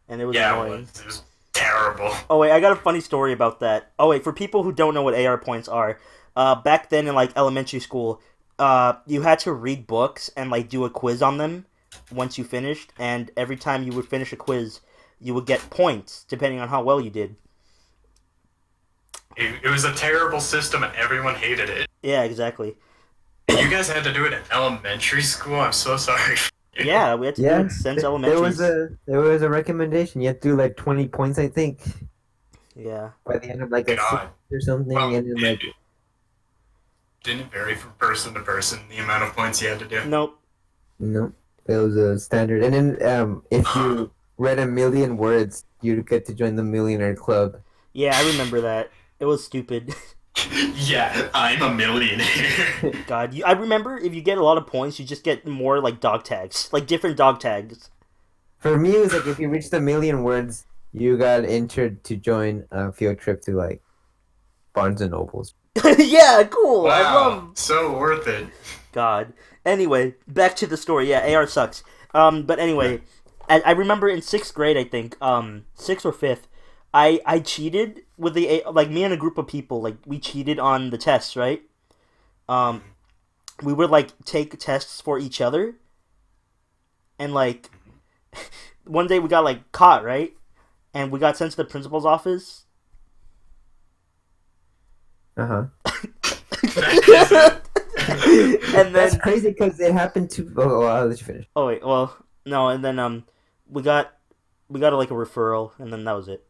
and it was yeah, annoying. it was terrible. Oh wait, I got a funny story about that. Oh wait, for people who don't know what AR points are, back then in like elementary school, you had to read books and like do a quiz on them once you finished, and every time you would finish a quiz, you would get points depending on how well you did. It was a terrible system, and everyone hated it. Yeah, exactly. You guys had to do it in elementary school. I'm so sorry. Yeah, we had to do Yeah, it since there elementary. was a recommendation. You had to do like 20 points, I think, Yeah. by the end of like a God. or something, Well, and then like didn't it vary from person to person the amount of points you had to do? Nope. no, it was a standard. And then if you read 1,000,000 words, you'd get to join the Millionaire Club. Yeah, I remember that. It was stupid. Yeah, I'm a millionaire. God, I remember if you get a lot of points, you just get more like dog tags, like different dog tags. For me, it was like if you reached 1,000,000 words, you got entered to join a field trip to like Barnes and Nobles. Yeah, cool. I Wow, love. so worth it. God. Anyway, back to the story. Yeah, AR sucks. But anyway, I remember in sixth grade, I think, sixth or fifth, I cheated with like me and a group of people, like we cheated on the tests, right? We would like take tests for each other, and like one day we got like caught, right? And we got sent to the principal's office. Uh-huh. And then That's crazy because it happened to. Oh, I'll let you finish. oh wait, well no, and then we got like a referral, and then that was it.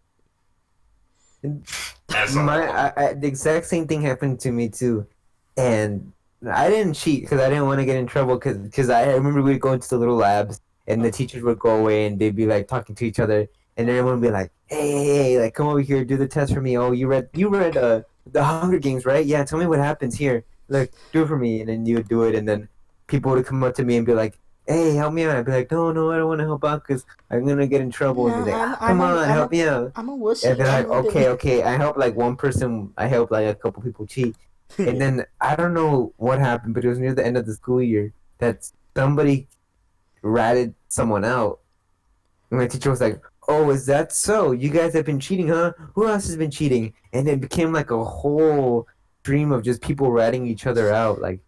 That's all. The exact same thing happened to me too, and I didn't cheat because I didn't want to get in trouble. Because I remember we'd go into the little labs, and the teachers would go away, and they'd be like talking to each other, and everyone would be like, "Hey, like come over here, do the test for me. Oh, you read the Hunger Games, right? Yeah, tell me what happens here. Look, do it for me." And then you would do it, and then people would come up to me and be like, "Hey, help me out." I'd be like, "No, I don't want to help out because I'm gonna get in trouble." And be like, "Come on, help me out." I'm a wussy. And they're like, okay. I helped like one person. I helped like a couple people cheat. And then I don't know what happened, but it was near the end of the school year that somebody ratted someone out. And my teacher was like, "Oh, is that so? You guys have been cheating, huh? Who else has been cheating?" And it became like a whole stream of just people ratting each other out. Like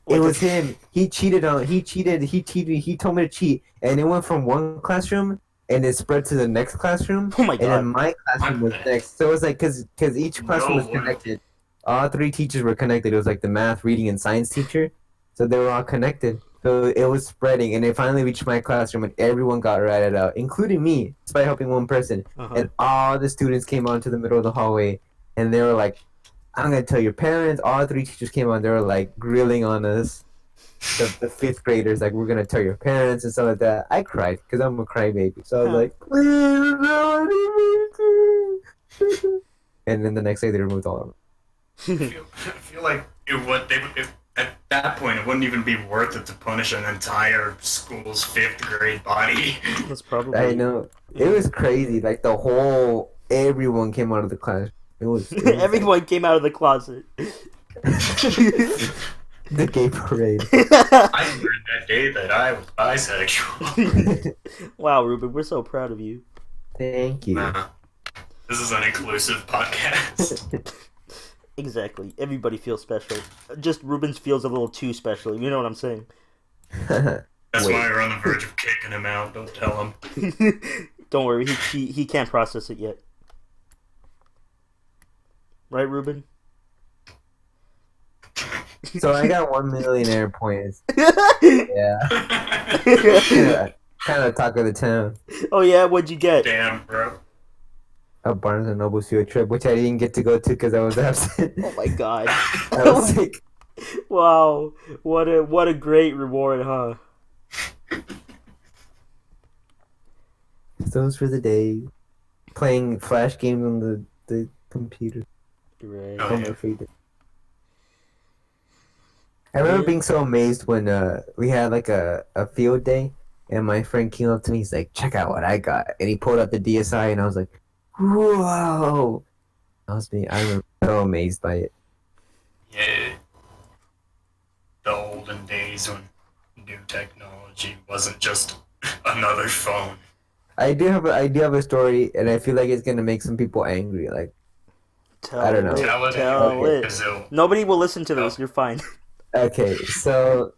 it was him. He cheated. He told me to cheat, and it went from one classroom and it spread to the next classroom. Oh my And then god. my classroom was next. So it was like because each classroom was way. connected. All three teachers were connected. It was like the math, reading, and science teacher. So they were all connected. So it was spreading, and it finally reached my classroom, and everyone got ratted out, including me, despite helping one person. Uh-huh. And all the students came out to the middle of the hallway, and they were like, "I'm gonna tell your parents." All three teachers came out. They were like grilling on us, the fifth graders, like, "We're gonna tell your parents" and stuff like that. I cried because I'm a crybaby. So I was Huh. like, "Please, no, I didn't mean to." And then the next day they removed all of them. I feel like at that point it wouldn't even be worth it to punish an entire school's fifth grade body. That's probably. I know. It was crazy. Like everyone came out of the class. It was Everyone came out of the closet. the gay parade. I learned that day that I was bisexual. Wow, Ruben, we're so proud of you. Thank you. Nah. This is an inclusive podcast. Exactly. Everybody feels special. Just Ruben's feels a little too special. You know what I'm saying? That's Wait. why we're on the verge of kicking him out. Don't tell him. Don't worry, he can't process it yet. Right, Ruben? So I got 1 millionaire points. Yeah. Kind of talk of the town. Oh yeah, what'd you get? Damn, bro. a Barnes and Noble field trip, which I didn't get to go to because I was absent. Oh my god. I was sick. Wow. What a great reward, huh? Those for the day. Playing Flash games on the computer. Right. Oh, On yeah. my free day. I remember being so amazed when we had like a field day and my friend came up to me, he's like, check out what I got, and he pulled out the DSi and I was like, whoa. I remember so amazed by it. Yeah. The olden days when new technology wasn't just another phone. I do have a story and I feel like it's gonna make some people angry. Like, I don't know. Tell it Tell anyway, it. 'cause it'll- Nobody will listen to this. You're fine. Okay, so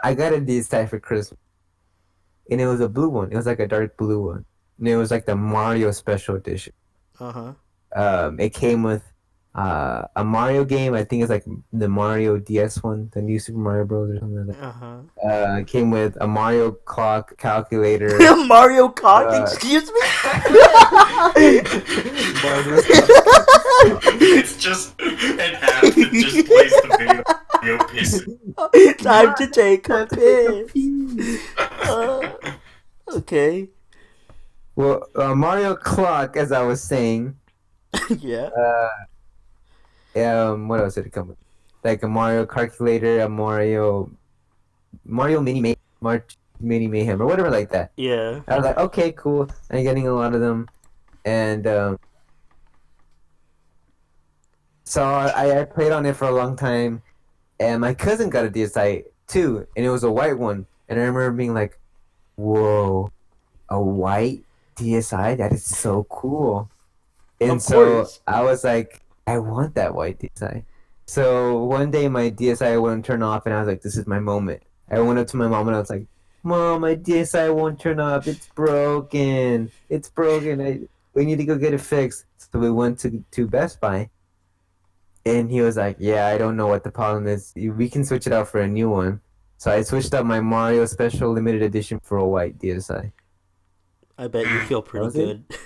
I got a DSi for Christmas. And it was a blue one. It was like a dark blue one. And it was like the Mario Special Edition. Uh-huh. It came with a Mario game. I think it's like the Mario DS one, the new Super Mario Bros. Or something like that. Uh-huh. It came with a Mario clock calculator. Mario Kart, excuse me? It's just an app that just plays the video piss. Time to take a piss. Okay. Well, Mario clock, as I was saying. Yeah. What else did it come with? Like a Mario calculator, a Mario Mini Mayhem, or whatever like that. Yeah. I was like, okay, cool. I'm getting a lot of them, and so I played on it for a long time, and my cousin got a DSi too, and it was a white one, and I remember being like, whoa, a white DSi? That is so cool. And Of so course. I was like, I want that white DSi. So one day my DSi wouldn't turn off, and I was like, this is my moment. I went up to my mom and I was like, Mom, my DSi won't turn off. It's broken. It's broken. We need to go get it fixed. So we went to Best Buy. And he was like, yeah, I don't know what the problem is. We can switch it out for a new one. So I switched out my Mario Special Limited Edition for a white DSi. I bet you feel pretty Was it? good.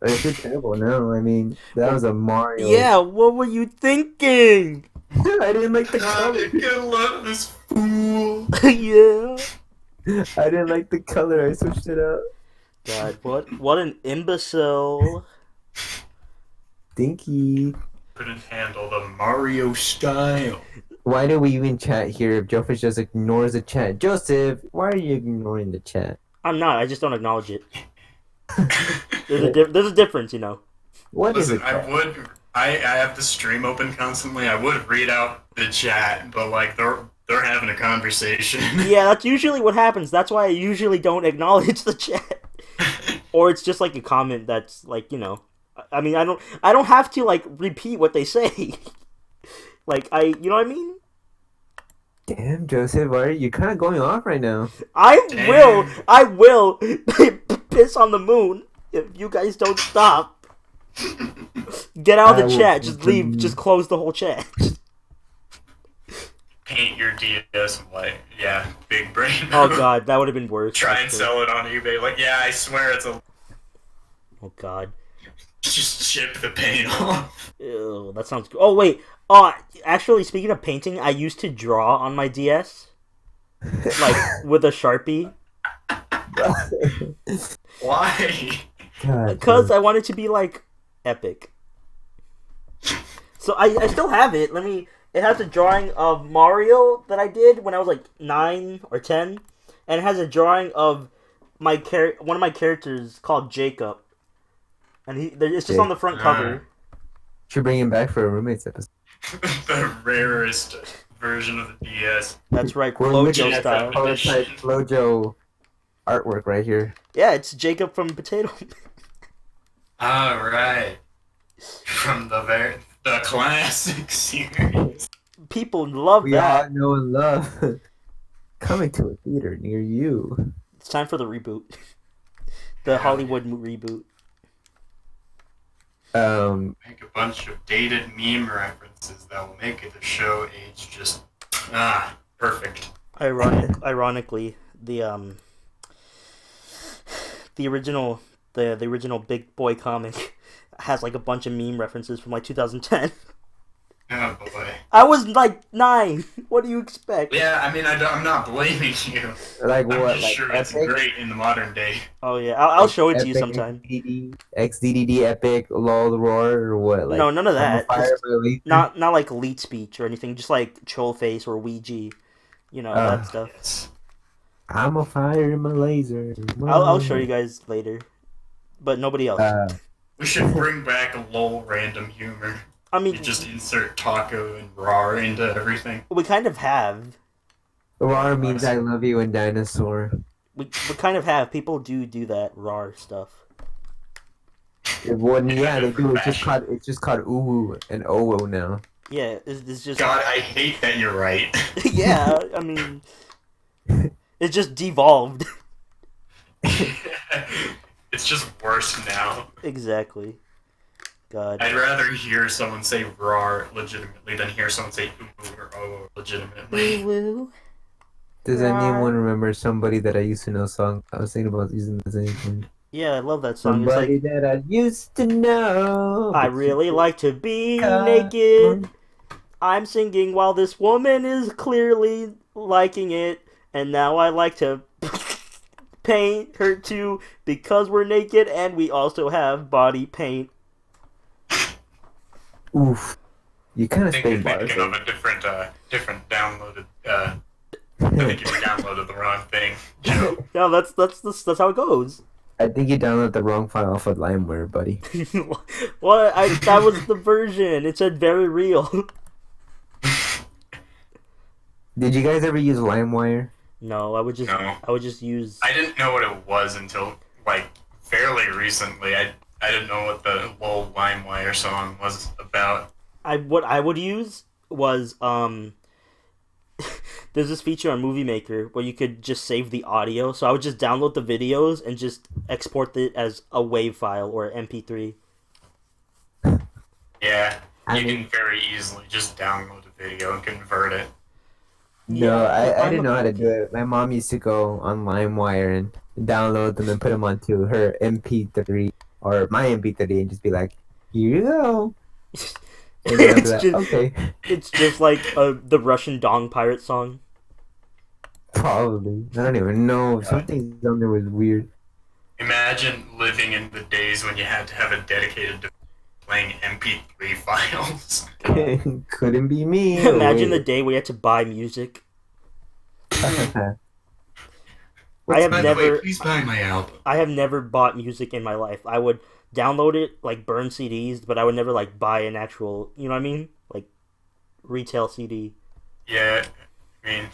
I feel terrible now. I mean, that was a Mario. Yeah, what were you thinking? I didn't like the God, color. you're gonna love this fool. Yeah. I didn't like the color. I switched it out. God, what an imbecile. Stinky. Couldn't handle the Mario style. Why do we even chat here if Joefish just ignores the chat? Joseph, why are you ignoring the chat? I'm not. I just don't acknowledge it. There's a difference, you know. What is Listen, it? I have the stream open constantly. I would read out the chat, but like they're having a conversation. Yeah, that's usually what happens. That's why I usually don't acknowledge the chat. Or it's just like a comment that's like, you know, I mean, I don't have to like repeat what they say. Like you know what I mean? Damn, Joseph, why are you kind of going off right now? I Damn. will piss on the moon if you guys don't stop. Get out of the chat. Just leave. Just close the whole chat. Paint your DS white. Yeah, big brain. Oh god, that would have been worse. Try and sell it on eBay. Like, yeah, I swear it's a. Oh god. Just chip the paint off. Ew, that sounds good. Oh wait. Oh, actually, speaking of painting, I used to draw on my DS, like with a Sharpie, Why? because I wanted to be like epic. So I still have it. It has a drawing of Mario that I did when I was like 9 or 10, and it has a drawing of one of my characters called Jacob, and it's just on the front cover. Should bring him back for a roommates episode. The rarest version of the DS. That's right, We're looking FlowJoe at style. the prototype FlowJoe artwork right here. Yeah, it's Jacob from Potato. Alright. From the classic series. People love We that. all know and love. Coming to a theater near you. It's time for the reboot. The Hollywood reboot. Make a bunch of dated meme references that will make the show age just perfect. Ironically, the original the original Big Boy comic, has like a bunch of meme references from like 2010. Oh boy. I was like 9. What do you expect? Yeah, I mean, I'm not blaming you. Like I'm what? just Like sure it's Epic? great in the modern day. Oh yeah, I'll show it to you Epic sometime. XDDD Epic LOL Roar or what? Like No, none of I'm a that. fire Just release. not like elite speech or anything. Just like troll face or Ouija, that stuff. Yes. I'm a fire in my laser. I'll show you guys later, but nobody else. We should bring back a LOL random humor. I mean, You just insert taco and raw into everything. we kind of have. Roar means I love you in dinosaur. We kind of have. People do that raw stuff. Well, yeah, they do. It's just called uwu and owo now. Yeah, it's just. God, I hate that you're right. Yeah, I mean, it just devolved. It's just worse now. Exactly. God. I'd rather hear someone say raw legitimately than hear someone say ooh or oh legitimately. Woo. Does anyone remember somebody that I used to know song? I was thinking about using the same thing. Yeah, I love that song. Somebody It's like, that I used to know. I really like to be naked. I'm singing while this woman is clearly liking it, and now I like to paint her too because we're naked and we also have body paint. Oof. You kind I of think you're stay bars. thinking of a different downloaded. I think you downloaded the wrong thing, Joe. No, that's how it goes. I think you downloaded the wrong file off of LimeWare, buddy. What? That was the version. It said very real. Did you guys ever use LimeWire? No, I would just use. I didn't know what it was until like fairly recently. I didn't know what the LOL LimeWire song was about. What I would use was there's this feature on Movie Maker where you could just save the audio. So I would just download the videos and just export it as a WAV file or MP3. Yeah, you can very easily just download a video and convert it. No, Yeah, I didn't know how to do it. My mom used to go on LimeWire and download them and put them onto her MP3 or my MP3 and just be like, "Here you go." And then I'd be like, okay. It's just like the Russian Dong Pirate song. Probably. I don't even know. Something on there was weird. Imagine living in the days when you had to have a dedicated device playing MP3 files. Couldn't be me. Imagine the day we had to buy music. I have By the never. way, please buy my album. I have never bought music in my life. I would download it, like burn CDs, but I would never like buy an actual. You know what I mean? Like retail CD. Yeah, I mean,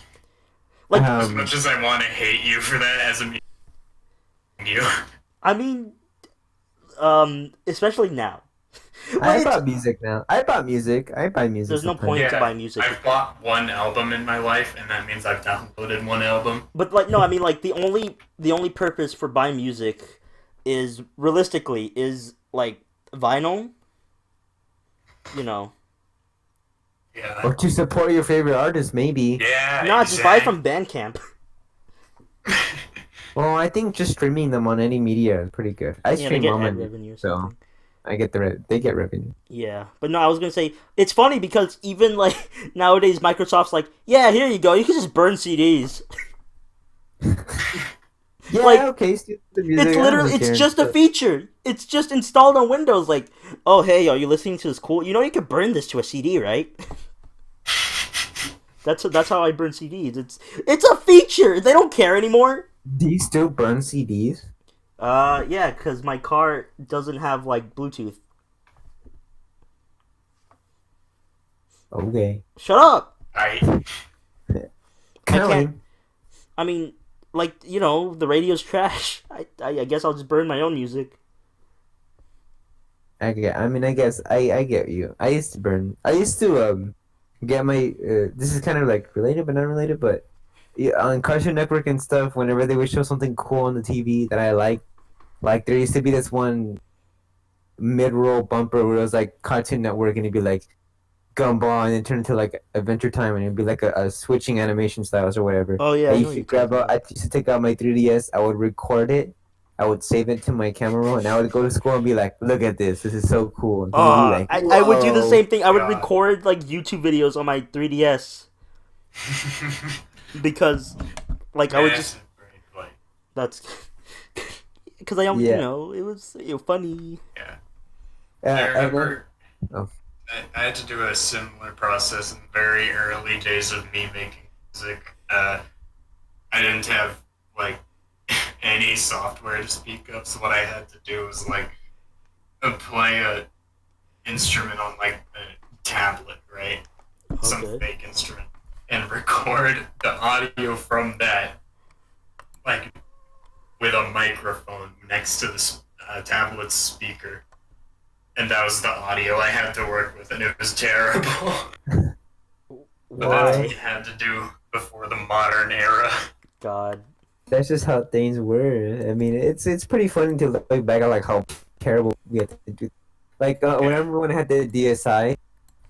Like as much as I want to hate you for that as a music, you. I mean, especially now. I bought music now. I buy music. There's no sometimes. point to buy music. I've bought one album in my life, and that means I've downloaded one album. But like no, I mean like the only purpose for buying music is realistically is like vinyl. You know. Yeah. Or to support your favorite artist, maybe. Yeah. No, just buy it from Bandcamp. Well, I think just streaming them on any media is pretty good. I Yeah, they stream get all my ad music, revenue or so something. I get they get revenue. Yeah, but no, I was gonna say it's funny because even like nowadays, Microsoft's like, yeah, here you go, you can just burn CDs. Yeah, Like, okay. The music, It's I literally, don't it's care, just a but- feature. It's just installed on Windows. Like, oh hey, are you listening to this cool? You know, you could burn this to a CD, right? That's how I burn CDs. It's a feature. They don't care anymore. Do you still burn CDs? Yeah, because my car doesn't have like Bluetooth. Okay. Shut up. I Can't. I mean, like, you know, the radio's trash. I guess I'll just burn my own music. I guess I get you. I used to get my this is kind of like related but not related, but yeah, on Cartoon Network and stuff, whenever they would show something cool on the TV that I like there used to be this one mid-roll bumper where it was like Cartoon Network and it'd be like Gumball and then turn into like Adventure Time and it'd be like a switching animation styles or whatever. Oh yeah, I I know used what to you're talking about. I used to take out my 3DS, I would record it, I would save it to my camera roll, and I would go to school and be like, "Look at this! This is so cool." And people would be like, I would do the "Whoa." same thing. I would God. record like YouTube videos on my 3DS because, like, I would just that's because I don't, Yeah. it was funny. Yeah. I I remember Oh. I had to do a similar process in the very early days of me making music. I didn't have like any software to speak of, so what I had to do was like play a instrument on like a tablet, right? Some Okay. fake instrument, and record the audio from that, like with a microphone next to the tablet's speaker. And that was the audio I had to work with, and it was terrible. But that's what you had to do before the modern era. God. That's just how things were. I mean, it's pretty funny to look back at like how terrible we had to do. Like remember when I had the DSi,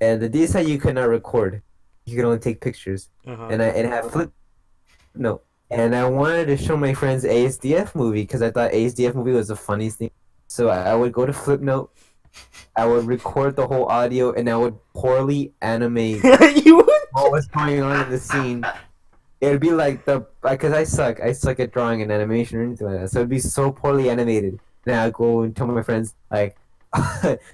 and the DSi you could not record, you could only take pictures, Uh-huh. and I had flip no, and I wanted to show my friends ASDF movie because I thought ASDF movie was the funniest thing. So I would go to Flipnote, I would record the whole audio, and I would poorly animate You would? what was going on in the scene. It'd be like because I suck at drawing and animation or anything like that. So it'd be so poorly animated. And I'd go and tell my friends like,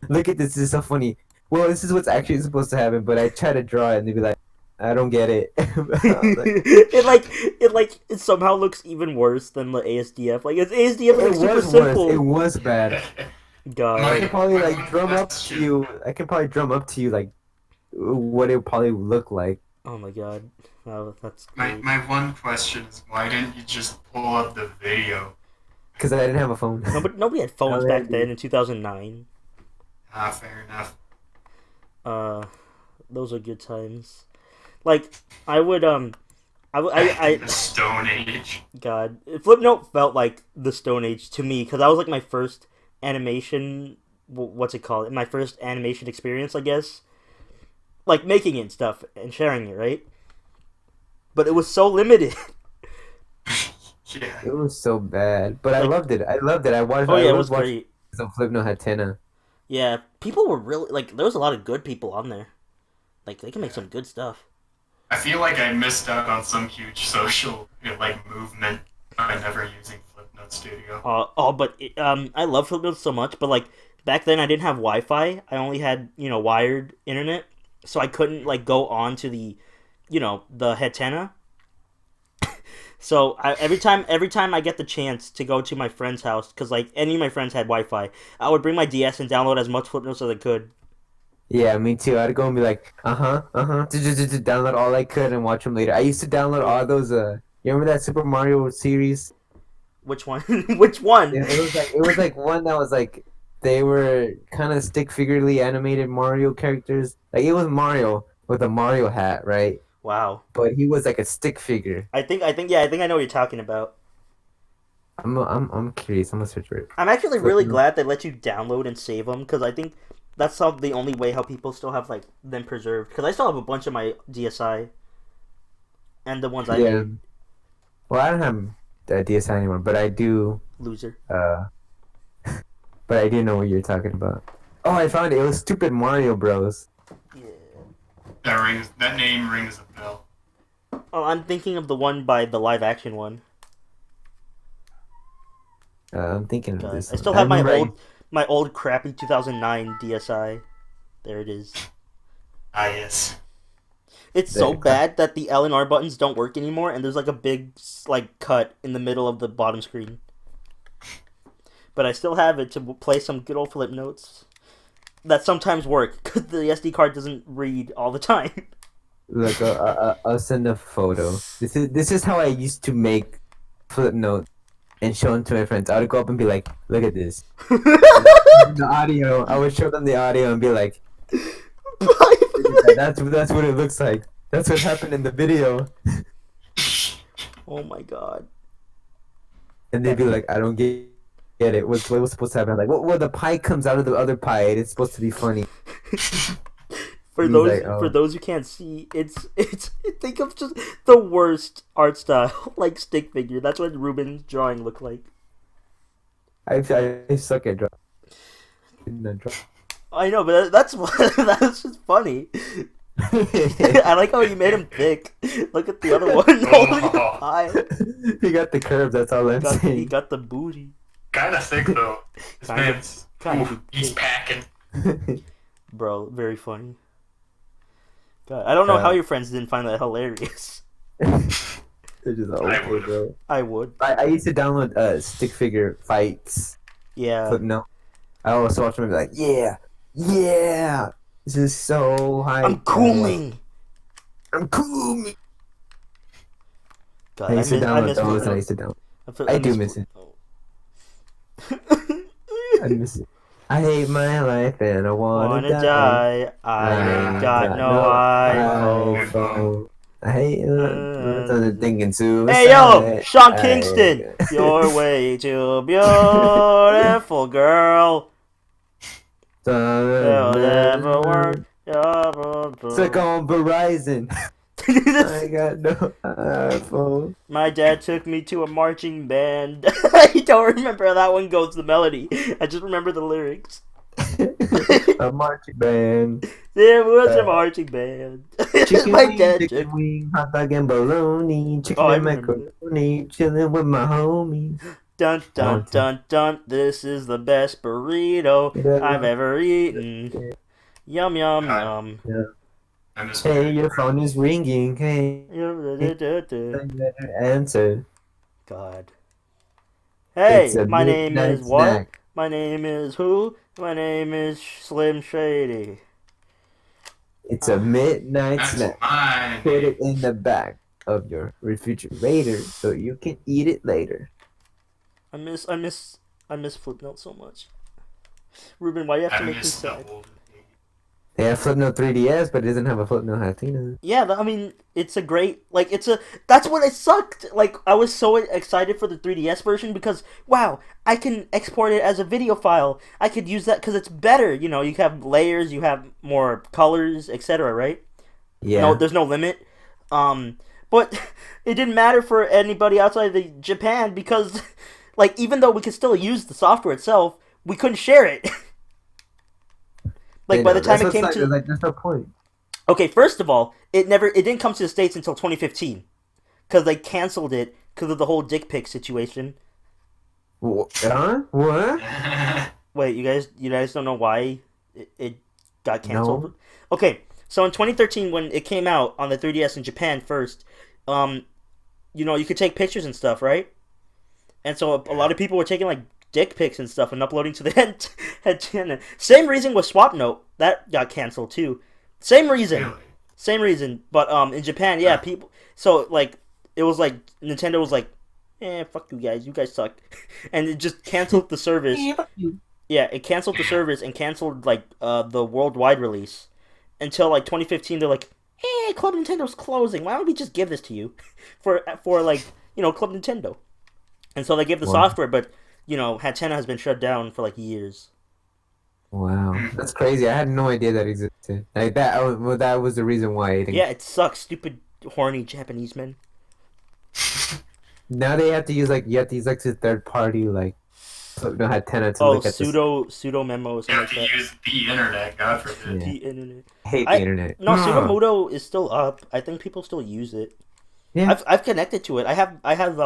"Look at this is so funny." Well, this is what's actually supposed to happen, but I try to draw it, and they'd be like, "I don't get it." It somehow looks even worse than the ASDF. Like it's ASDF It is super was simple. worse. It was bad. God. I could probably My like one drum up to question- you. I could probably drum up to you like what it would probably look like. Oh my god. Oh, that's My great. my one question is, why didn't you just pull up the video? Because I didn't have a phone. Nobody had phones Oh, back yeah, then in 2009. Fair enough. Those are good times. Like I would The Stone Age. God, Flipnote felt like the Stone Age to me because that was like my first animation. What's it called? My first animation experience, I guess. Like making it and stuff and sharing it, right? But it was so limited. Yeah. It was so bad, but I Like- loved it. I loved it. I watched. Oh I yeah, it always was watched great. some Flipnote Hatena. Yeah, people were really like. There was a lot of good people on there. Like they can make some good stuff. I feel like I missed out on some huge social movement by never using Flipnote Studio. I love Flipnote so much, but like back then I didn't have Wi-Fi. I only had wired internet, so I couldn't like go on to the the Hetena. So every time I get the chance to go to my friend's house, because like any of my friends had Wi-Fi, I would bring my DS and download as much Flipnotes as I could. Yeah, me too. I'd go and be like, just download all I could and watch them later. I used to download all those. You remember that Super Mario series? Which one? Which one? Yeah, it was like one that was like they were kind of stick figurely animated Mario characters. Like it was Mario with a Mario hat, right? Wow. But he was like a stick figure. I think I know what you're talking about. I'm curious. I'm gonna search for it. I'm actually really glad they let you download and save them because I think that's the only way how people still have like them preserved. Because I still have a bunch of my DSi and the ones I Yeah. made. Well, I don't have the DSi anymore, but I do. Loser. But I do know what you're talking about. Oh, I found it. It was Stupid Mario Bros. Yeah. That name rings a bell. Oh, I'm thinking of the one by the live action one. I'm thinking of God. this. I still one. have my remember my old crappy 2009 DSi. There it is. Ah, yes. It's so There. bad that the L and R buttons don't work anymore, and there's like a big like cut in the middle of the bottom screen. But I still have it to play some good old flip notes that sometimes work because the SD card doesn't read all the time. Look, I'll send a photo. This is how I used to make flip notes and show them to my friends. I would go up and be like, "Look at this." The audio. I would show them the audio and be like, "That's what it looks like. That's what happened in the video." Oh my god. And they'd be like, "I don't get it. What was supposed to happen?" I'm like, well, the pie comes out of the other pie. And it's supposed to be funny. For He's those like, oh. for those who can't see, it's think of just the worst art style, like stick figure. That's what Ruben's drawing looked like. I suck at driving. I know, but that's that's just funny. I like how you made him thick. Look at the other one holding the pie. He got the curves. That's all I'm saying. He got the booty. Kind of thick though. This man's he's thick. packing. Bro, very funny. God, I don't know how your friends didn't find that hilarious. They're just awful, bro. I would. I used to download stick figure fights. Yeah. But no, I always watch them and be like, yeah, this is so high. I'm cooling. I'm cooling. God, I used to download miss those. I used to download. I do miss it. I miss it. I hate my life and I wanna die. I ain't got no iPhone. I hate thinking suicide. Hey yo, Sean Kingston, you're way too beautiful, girl. It'll never work. Click on Verizon. I got no iPhone. My dad took me to a marching band. I don't remember how that one goes, the melody. I just remember the lyrics. A marching band. There was a marching band. Chicken My wing, dad chicken took wing, hot dog and bologna, chicken and macaroni, chilling with my homies. Dun dun dun dun. This is the best burrito I've ever eaten. Yum yum yum. Hey, your phone is ringing. Hey, answer. God. Hey, It's a my name is midnight what? snack. My name is who? My name is Slim Shady. It's a midnight That's snack. mine. Put it in the back of your refrigerator so you can eat it later. I miss Flipnote so much. Ruben, why do you have to make me sad? They have Flipnote 3DS, but it doesn't have a Flipnote Hatina. Yeah, I mean, it's a great, like, that's what it sucked. Like, I was so excited for the 3DS version because, wow, I can export it as a video file. I could use that because it's better. You know, you have layers, you have more colors, etc., right? Yeah. No, there's no limit. But it didn't matter for anybody outside of Japan because, like, even though we could still use the software itself, we couldn't share it. Like, by the time it came to... Like, there's no point. Okay, first of all, it didn't come to the States until 2015. Because they canceled it because of the whole dick pic situation. Huh? What? Wait, you guys don't know why it got canceled? No. Okay, so in 2013, when it came out on the 3DS in Japan first, you know, you could take pictures and stuff, right? And so a lot of people were taking, like, dick pics and stuff and uploading to the antenna. Same reason with SwapNote. That got canceled, too. Same reason. Really? Same reason. But in Japan, yeah, people... So, like, it was like... Nintendo was like, fuck you guys. You guys suck. And it just canceled the service. Yeah, it canceled the service and canceled, like, the worldwide release. Until, like, 2015, they're like, Club Nintendo's closing. Why don't we just give this to you? For like, you know, Club Nintendo. And so they gave the software, but... You know, Hatena has been shut down for, like, years. Wow. That's crazy. I had no idea that existed. Like, that was the reason why I didn't... Yeah, it sucks. Stupid, horny Japanese men. Now they have to use, like, the third party, like, no, Hatena to look at pseudo memo or You something have like that. to use the internet, God forbid. The internet. I hate the internet. No, Sudomudo is still up. I think people still use it. Yeah. I've connected to it. I have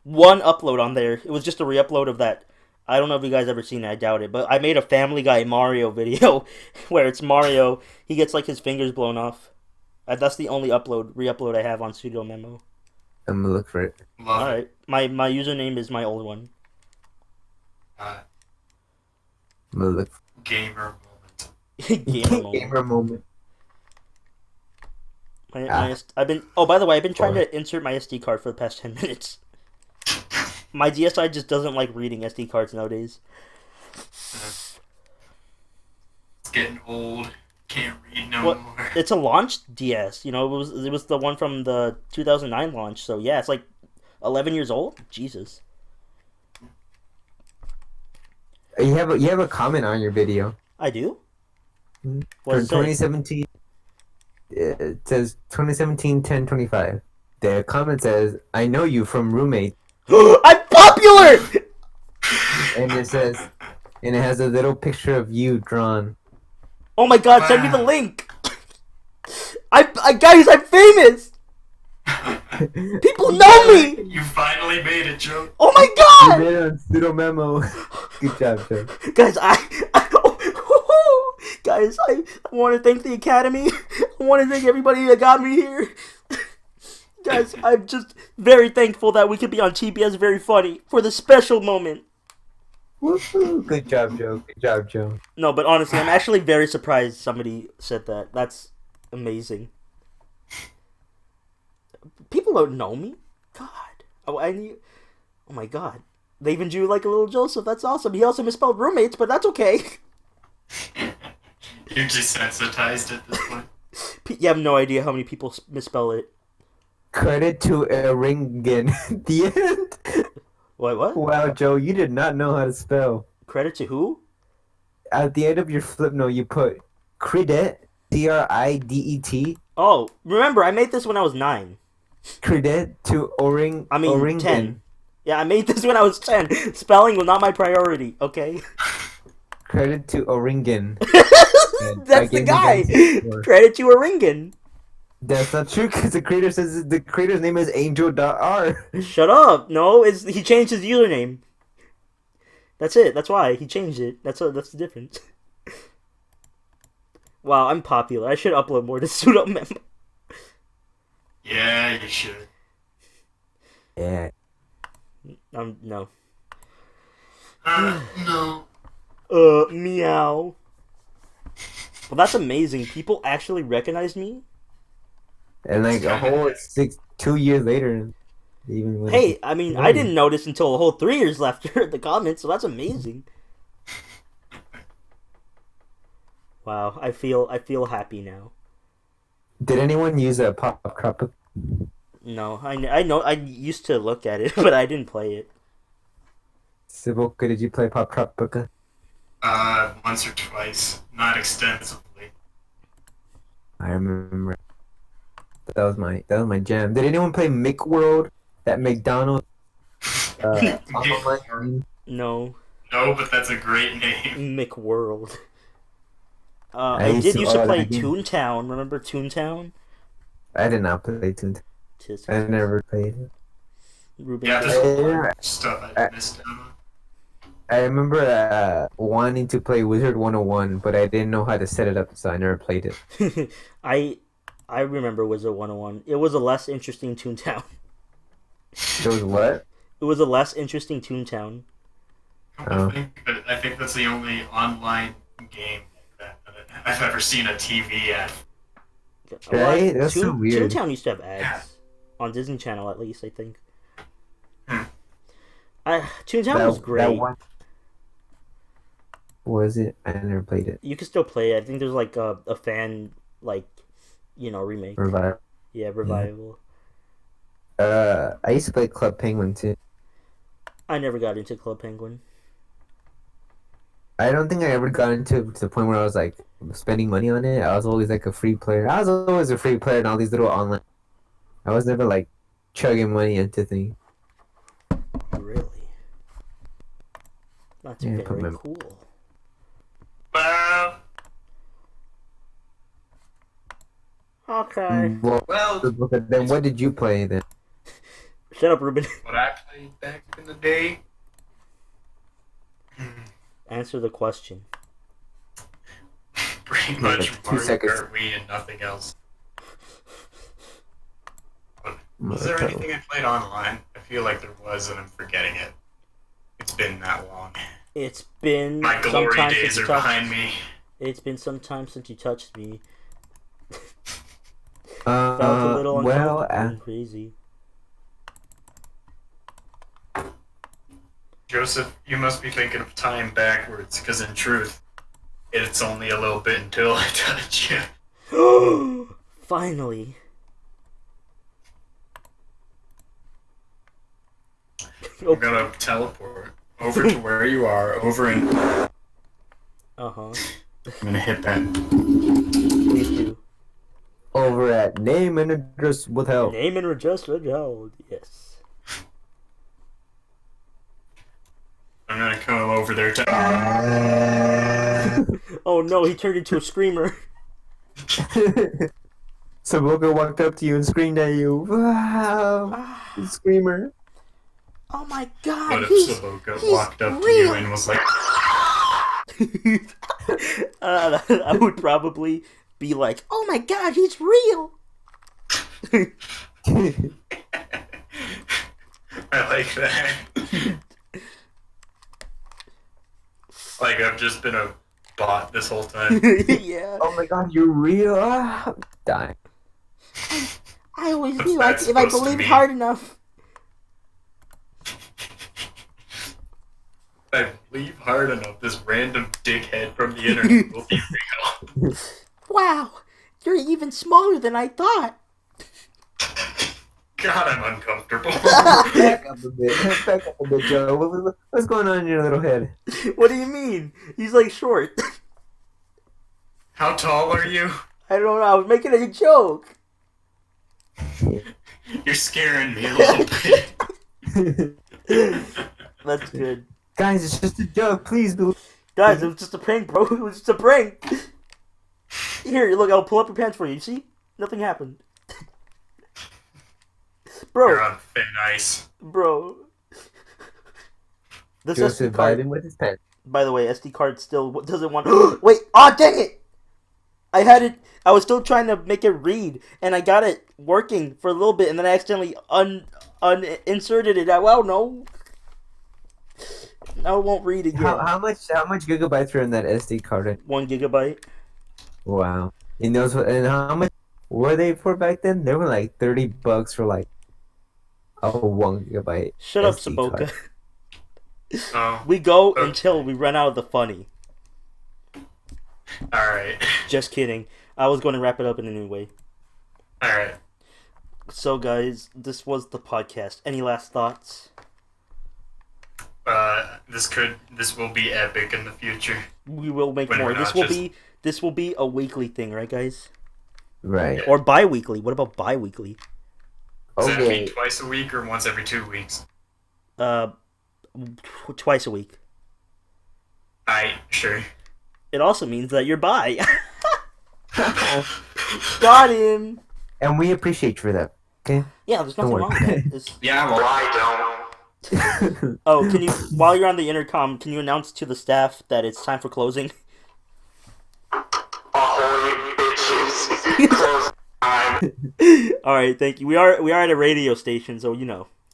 one upload on there. It was just a re-upload of that. I don't know if you guys ever seen it. I doubt it. But I made a Family Guy Mario video where it's Mario. He gets like his fingers blown off. That's the only re-upload I have on Pseudo Memo. I'm gonna look for it. Love All it. right, my username is my old one. I'm gonna look. Gamer moment. Gamer moment. moment. By the way, I've been trying to insert my SD card for the past 10 minutes. My DSi just doesn't like reading SD cards nowadays. It's getting old. Can't read no more. It's a launch DS. You know, it was the one from the 2009 launch. So yeah, it's like 11 years old. Jesus. You have a comment on your video. I do. For 2017. It says 2017 10/25. The comment says, "I know you from roommate." I'm popular. and it says, and it has a little picture of you drawn. Oh my god, send me the link! Guys, I'm famous! People know me! You finally made it, Joe. Oh my You god! made it on pseudo memo. Good job, Joe. Guys, guys, I want to thank the Academy. I want to thank everybody that got me here. Guys, I'm just very thankful that we could be on TBS Very Funny for the special moment. Woo-hoo. Good job, Joe. Good job, Joe. No, but honestly, I'm actually very surprised somebody said that. That's amazing. People don't know me? God. Oh my god. They even drew like a little Joseph. That's awesome. He also misspelled roommates, but that's okay. You're desensitized at this point. You have no idea how many people misspell it. Credit to Eringen. The end. What? Wow, Joe, you did not know how to spell. Credit to who? At the end of your flip note, you put credit, CRIDET. Oh, remember, I made this when I was 9. Credit to Oringen. 10. Yeah, I made this when I was 10. Spelling was not my priority, okay? Credit to Oringen. That's the guy! Credit to Oringen. That's not true because the creator says the creator's name is Angel.R. Shut up! No, he changed his username. That's it. That's why he changed it. That's the difference. Wow, I'm popular. I should upload more to pseudo memo. Yeah, you should. Yeah. No. No. Meow. Well, that's amazing. People actually recognize me. And like a whole 2 years later, even when Hey, I mean, I didn't notice until a whole 3 years after the comments, so that's amazing. Wow, I feel happy now. Did anyone use a pop crop? No, I know I used to look at it, but I didn't play it. Siboka, did you play pop crop? Once or twice, not extensively. I remember. That was my jam. Did anyone play McWorld? That McDonald's online? No. No, but that's a great name. McWorld. I used to play Toontown. Remember Toontown? I did not play Toontown. I never played it. Ruben Yeah, there's stuff I missed out on. I remember wanting to play Wizard 101, but I didn't know how to set it up, so I never played it. I remember Wizard 101. It was a less interesting Toontown. It was what? It was a less interesting Toontown. I think that's the only online game that I've ever seen a TV ad. Right? That's so weird. Toontown used to have ads. On Disney Channel, at least, I think. Toontown was great. Was it? I never played it. You can still play it. I think there's like a fan, like, remake. Revival. Yeah, revival. I used to play Club Penguin too. I never got into Club Penguin. I don't think I ever got into to the point where I was like spending money on it. I was always like a free player. I was always a free player in all these little online. I was never like chugging money into things. Really? That's very cool. Okay. Well, then what did you play then? Shut up, Ruben. What I played back in the day? Answer the question. Pretty much like 2 Mario seconds. Kart Wii and nothing else. Was there anything I played online? I feel like there was and I'm forgetting it. It's been that long. It's been My glory days are behind me. It's been some time since you touched me. Felt a little uncomfortable and crazy. Joseph, you must be thinking of time backwards, because in truth, it's only a little bit until I touch you. Finally. I'm gonna teleport over to where you are, over in... Uh-huh. I'm gonna hit that. Please do. Over at Name and Address Withheld. Name and Address Withheld, yes. I'm gonna come over there to. Oh no, he turned into a screamer. Saboka walked up to you and screamed at you. Wow, screamer. Oh my What god, if he's Saboka he's walked up to real. you and was like, I would probably be like, oh my god, he's real. I like that. Like I've just been a bot this whole time. Yeah. Oh my god, you're real. I'm dying. I always What's do. that If I supposed to believed mean? hard enough. I believe hard enough, this random dickhead from the internet will be real. Wow, you're even smaller than I thought. God, I'm uncomfortable. Back up a bit. Back up a bit, Joe. What's going on in your little head? What do you mean? He's like short. How tall are you? I don't know. I was making a joke. You're scaring me a little bit. That's good. Guys, it's just a joke. Please believe. Guys, it was just a prank, bro. It was just a prank. Here, look, I'll pull up your pants for you. You see? Nothing happened. You're Bro, on thin ice. bro. This Joseph SD card, Biden with his pen. by the way, SD card still doesn't want. Wait! Oh, dang it! I had it. I was still trying to make it read, and I got it working for a little bit, and then I accidentally inserted it. Well, no. Now it won't read again. How much gigabytes are in that SD card? 1 gigabyte. Wow. And those and how much were they for back then? They were like $30 for like a 1 gigabyte. Shut up, SD Saboka. card. Oh, We go Okay. until we run out of the funny. alright. Just kidding. I was going to wrap it up in a new way. Alright. So, guys, this was the podcast. Any last thoughts? This will be epic in the future. We will make When more. we're This not will be a weekly thing, right, guys? Right. Or bi-weekly. What about bi-weekly? Does that Okay. mean twice a week or once every 2 weeks? Twice a week. Sure. It also means that you're bi. Got him. And we appreciate you for that. Okay. Yeah, there's nothing Don't wrong worry. with that. It's- Yeah, well, I don't. Oh, can you, while you're on the intercom, can you announce to the staff that it's time for closing? Ahoy, bitches. Close time. Alright, thank you. We are at a radio station, so,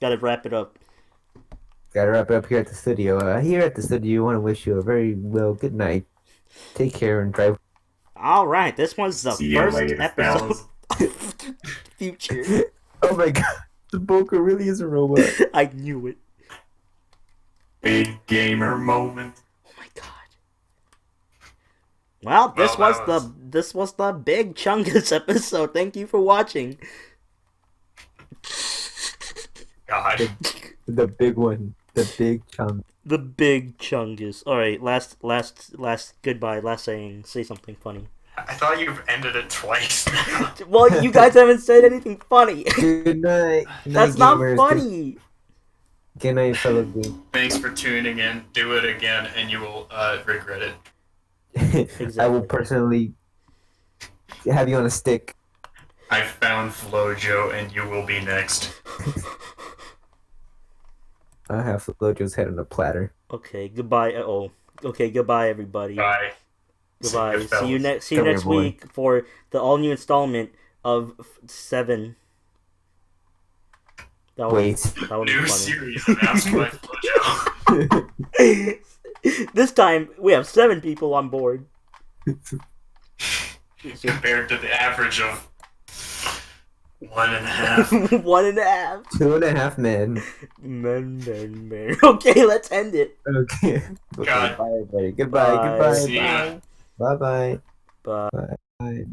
gotta wrap it up. Gotta wrap it up here at the studio. Here at the studio, we want to wish you a very good night. Take care and drive. Alright, this was the See you first later, episode fellas. of Future. Oh my god, the Boca really is a robot. I knew it. Big gamer moment. Oh my god. Well, this Well, was that this was the Big Chungus episode. Thank you for watching. God. The big one, the big chunk. The Big Chungus. All right, last goodbye. Last saying. Say something funny. I thought you've ended it twice now. Well, you guys haven't said anything funny. Good night. That's not funny. Good night, fellow gamers. Thanks for tuning in. Do it again, and you will regret it. I will personally have you on a stick. I found FlowJoe, and you will be next. I have FlowJoe's head on a platter. Okay, goodbye. Okay, goodbye, everybody. Bye. Goodbye. See you fellas. next. See you Come here, next boy. week for the all new installment of 7. That would be New funny. series announced by FlowJoe. This time we have 7 people on board. Compared to the average of 1.5. 1.5. 2.5 men. Men. Okay, let's end it. Okay. God. Bye, everybody. Goodbye. Bye. Goodbye. See ya. Bye. Bye. Bye. Bye. Bye.